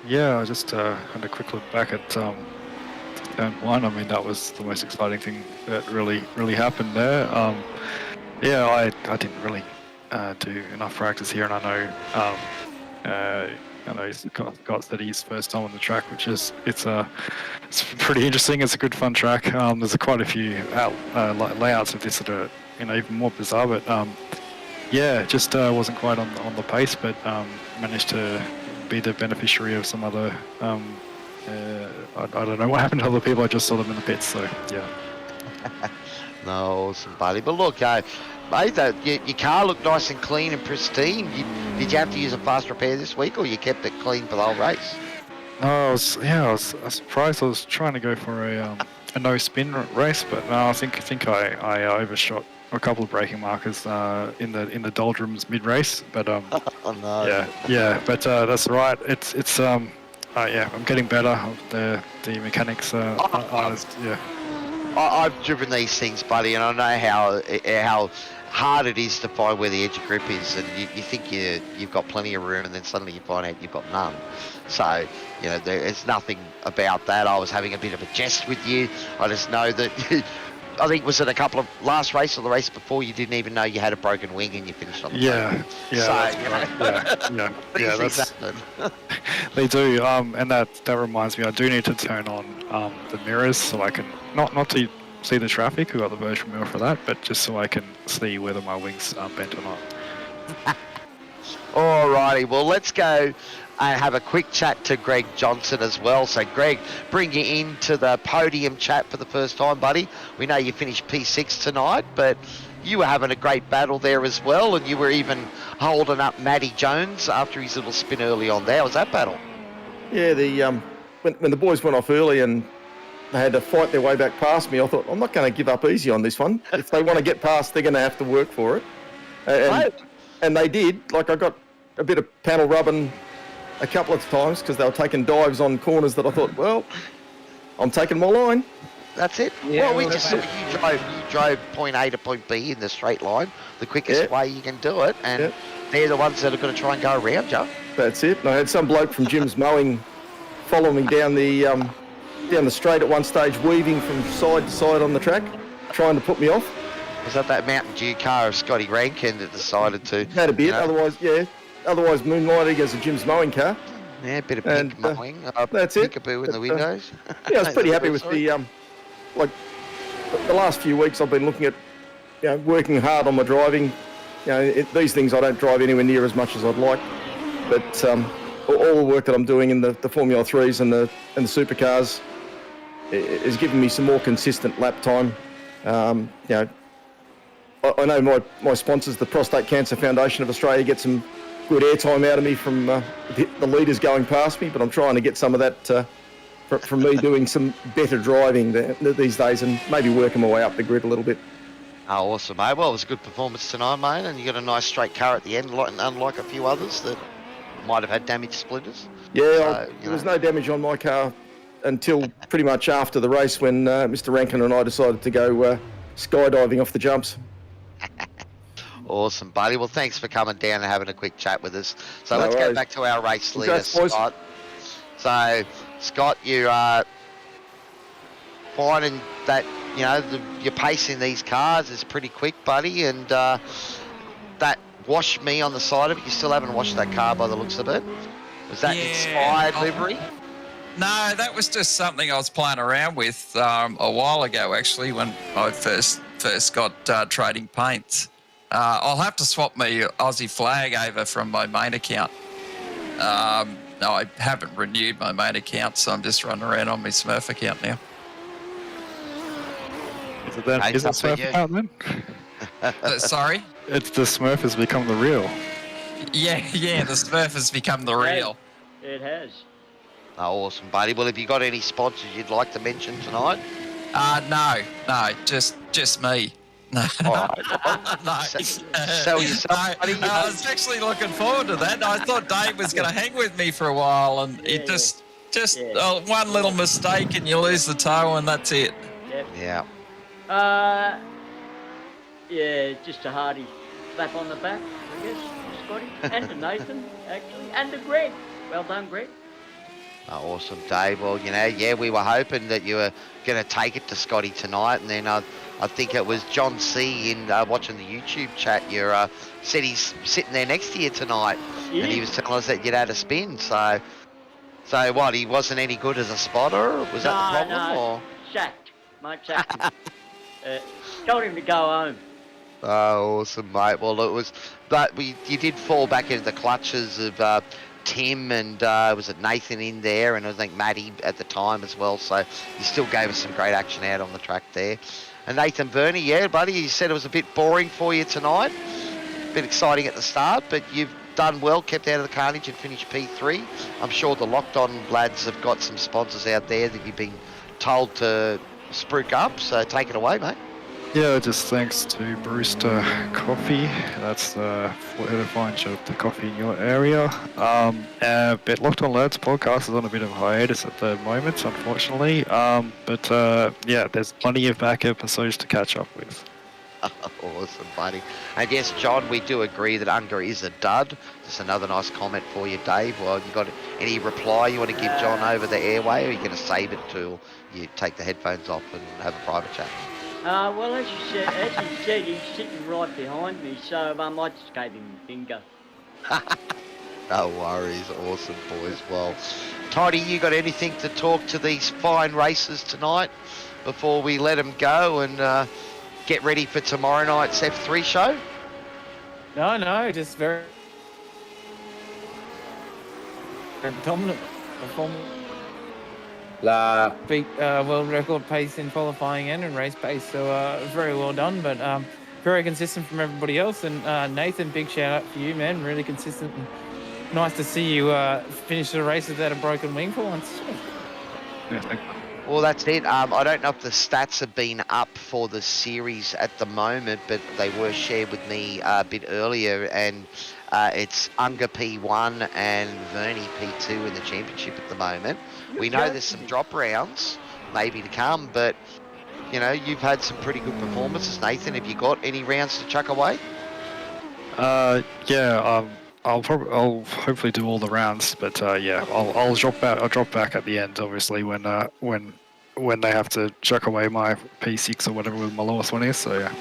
Speaker 5: Yeah, I just had a quick look back at turn 1. I mean, that was the most exciting thing that really happened there. Yeah, I didn't really do enough practice here, and I know Scott said his first time on the track, which is it's pretty interesting. It's a good fun track. There's quite a few layouts of this that are even more bizarre, but yeah, just wasn't quite on the pace, but managed to be the beneficiary of some other. I don't know what happened to other people. I just saw them in the pits, so yeah.
Speaker 1: No, awesome, buddy. But look, mate, your car looked nice and clean and pristine. Did you have to use a fast repair this week, or you kept it clean for the whole race?
Speaker 5: No, I was surprised. I was trying to go for a no spin race, but no, I think I overshot a couple of braking markers in the doldrums mid race. But
Speaker 1: oh no.
Speaker 5: Yeah, but that's all right. It's yeah, I'm getting better. The mechanics yeah.
Speaker 1: I've driven these things, buddy, and I know how hard it is to find where the edge of grip is, and you think you've got plenty of room, and then suddenly you find out you've got none. So, there's nothing about that. I was having a bit of a jest with you. I just know that I think was it a couple of last race or the race before you didn't even know you had a broken wing and you finished on the podium.
Speaker 5: Yeah, that's they do. And that reminds me, I do need to turn on the mirrors so I can not to see the traffic. We got the virtual mirror for that, but just so I can see whether my wings are bent or not.
Speaker 1: Alrighty, well let's go and have a quick chat to Greg Johnson as well. So Greg, bring you into the podium chat for the first time, buddy. We know you finished P6 tonight, but you were having a great battle there as well, and you were even holding up Matty Jones after his little spin early on there. How was that battle?
Speaker 6: Yeah, when the boys went off early and they had to fight their way back past me, I thought, I'm not going to give up easy on this one. If they want to get past, they're going to have to work for it. And they did. Like, I got a bit of panel rubbing a couple of times because they were taking dives on corners that I thought, well, I'm taking my line.
Speaker 1: That's it. Yeah, well, we just saw you drove point A to point B in the straight line, the quickest way you can do it, and they're the ones that are going to try and go around you.
Speaker 6: That's it. And I had some bloke from Jim's Mowing follow me down the straight at one stage, weaving from side to side on the track. trying to put me off.
Speaker 1: Was that Mountain Dew car of Scotty Rankin that decided to...
Speaker 6: Had a bit,
Speaker 1: you know,
Speaker 6: otherwise moonlighting as a Jim's mowing car.
Speaker 1: Yeah, a bit of pink mowing.
Speaker 6: That's it.
Speaker 1: Peekaboo in the windows.
Speaker 6: Yeah, I was pretty happy with the last few weeks I've been looking at, working hard on my driving. These things I don't drive anywhere near as much as I'd like, but all the work that I'm doing in the Formula 3s and the supercars is giving me some more consistent lap time. I know my sponsors, the Prostate Cancer Foundation of Australia, get some good airtime out of me from the leaders going past me, but I'm trying to get some of that from me doing some better driving these days and maybe working my way up the grid a little bit.
Speaker 1: Oh, awesome, mate. Well, it was a good performance tonight, mate, and you got a nice straight car at the end, unlike a few others that might have had damage splitters.
Speaker 6: Yeah, there was no damage on my car until pretty much after the race when Mr. Rankin and I decided to go skydiving off the jumps.
Speaker 1: Awesome, buddy. Well, thanks for coming down and having a quick chat with us. So let's
Speaker 6: worries.
Speaker 1: go back to our race leader,
Speaker 6: Congrats, boys.
Speaker 1: Scott. So, Scott, you are finding that, your pace in these cars is pretty quick, buddy, and that washed me on the side of it. You still haven't washed that car by the looks of it. Was that inspired livery?
Speaker 3: No, that was just something I was playing around with a while ago, actually, when I first got trading paints. I'll have to swap my Aussie flag over from my main account. No, I haven't renewed my main account, so I'm just running around on my Smurf account now.
Speaker 5: Is it Smurf account then?
Speaker 3: Sorry?
Speaker 5: It's the Smurf has become the real.
Speaker 3: Yeah, the Smurf has become the real.
Speaker 4: It has.
Speaker 1: Oh, awesome, buddy. Well, have you got any sponsors you'd like to mention tonight?
Speaker 3: No, just me. No.
Speaker 1: All right.
Speaker 3: No.
Speaker 1: Sell yourself, buddy.
Speaker 3: I was actually looking forward to that. I thought Dave was going to hang with me for a while, and it just one little mistake and you lose the toe, and that's it.
Speaker 4: Yep.
Speaker 1: Yeah.
Speaker 4: Just a hearty slap on the back, I guess, to Scotty, and to Nathan, actually, and to Greg. Well done, Greg.
Speaker 1: Oh, awesome, Dave. Well, we were hoping that you were going to take it to Scotty tonight, and then I think it was John C. in watching the YouTube chat. You said he's sitting there next to you tonight, and he was telling us that you'd had a spin. So what? He wasn't any good as a spotter? Was that the problem?
Speaker 4: No.
Speaker 1: Or?
Speaker 4: Sacked. Mate, sacked him. Told him to go home.
Speaker 1: Oh, awesome, mate. Well, it was, but you did fall back into the clutches of Tim and was it Nathan in there, and I think Matty at the time as well. So you still gave us some great action out on the track there. And Nathan Burney, yeah, buddy, you said it was a bit boring for you tonight. A bit exciting at the start, but you've done well, kept out of the carnage and finished P3. I'm sure the Locked On lads have got some sponsors out there that you've been told to spruik up, so take it away, mate.
Speaker 5: Yeah, just thanks to Brewster Coffee. That's the find shop, the coffee in your area. But Locked On Lads podcast is on a bit of a hiatus at the moment, unfortunately. There's plenty of back episodes to catch up with.
Speaker 1: Awesome, buddy. And yes, John, we do agree that Unger is a dud. Just another nice comment for you, Dave. Well, you got any reply you want to give John over the airway, or are you going to save it till you take the headphones off and have a private chat?
Speaker 4: Well, as he said, he's sitting right behind me, so I just gave him a finger.
Speaker 1: No worries. Awesome, boys. Well, Tidy, you got anything to talk to these fine racers tonight before we let them go and get ready for tomorrow night's F3 show?
Speaker 2: No, just very dominant performance. Beat world record pace in qualifying and in race pace, so very well done, but very consistent from everybody else. And Nathan, big shout out for you, man, really consistent, and nice to see you finish the race without a broken wing for once.
Speaker 5: Yeah, thank you.
Speaker 1: Well, that's it. I don't know if the stats have been up for the series at the moment, but they were shared with me a bit earlier, and it's Unger P1 and Vernie P2 in the championship at the moment. We know there's some drop rounds maybe to come, but you've had some pretty good performances. Nathan, have you got any rounds to chuck away?
Speaker 5: I'll hopefully do all the rounds, but I'll drop back. I'll drop back at the end, obviously, when when they have to chuck away my P6 or whatever with my lowest one is. So yeah.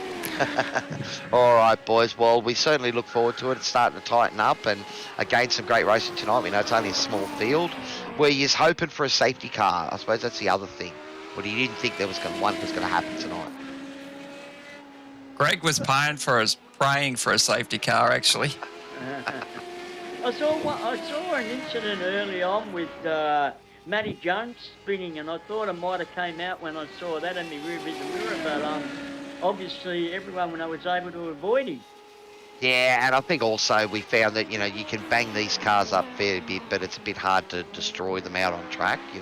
Speaker 1: All right, boys. Well, we certainly look forward to it. It's starting to tighten up, and again, some great racing tonight. We know it's only a small field. Were you hoping for a safety car? I suppose that's the other thing. But you didn't think one was going to happen tonight.
Speaker 3: Greg was praying for a safety car, actually.
Speaker 4: I saw an incident early on with Matty Jones spinning, and I thought it might have came out when I saw that in the rear vision mirror, but obviously everyone was able to avoid him.
Speaker 1: Yeah, and I think also we found that, you can bang these cars up a fair bit, but it's a bit hard to destroy them out on track, you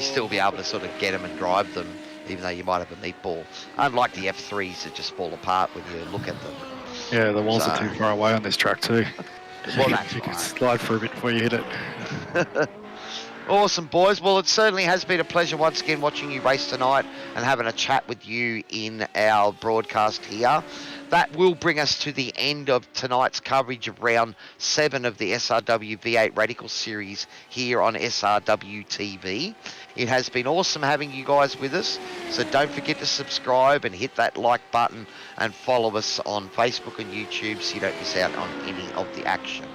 Speaker 1: still be able to sort of get them and drive them, even though you might have a meatball. Unlike the F3s that just fall apart when you look at them.
Speaker 5: Yeah, the walls are too far away on this track too.
Speaker 1: Well, that's
Speaker 5: you can
Speaker 1: right.
Speaker 5: slide for a bit before you hit it.
Speaker 1: Awesome, boys. Well, it certainly has been a pleasure once again watching you race tonight and having a chat with you in our broadcast here. That will bring us to the end of tonight's coverage of round 7 of the SRW V8 Radical Series here on SRW TV. It has been awesome having you guys with us, so don't forget to subscribe and hit that like button and follow us on Facebook and YouTube so you don't miss out on any of the action.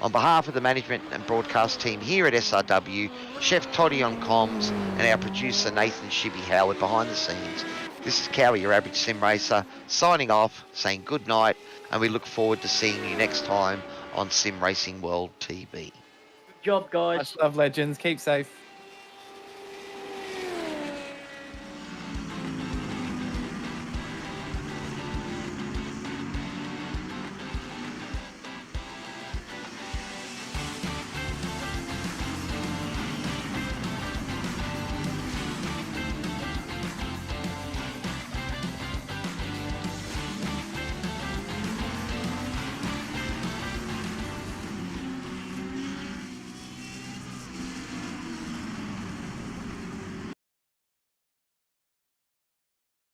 Speaker 1: On behalf of the management and broadcast team here at SRW, Chef Toddy on comms, and our producer Nathan Shibby Howard behind the scenes, this is Cowie, your average sim racer, signing off, saying good night, and we look forward to seeing you next time on Sim Racing World TV.
Speaker 4: Good job, guys.
Speaker 2: Much love, legends. Keep safe.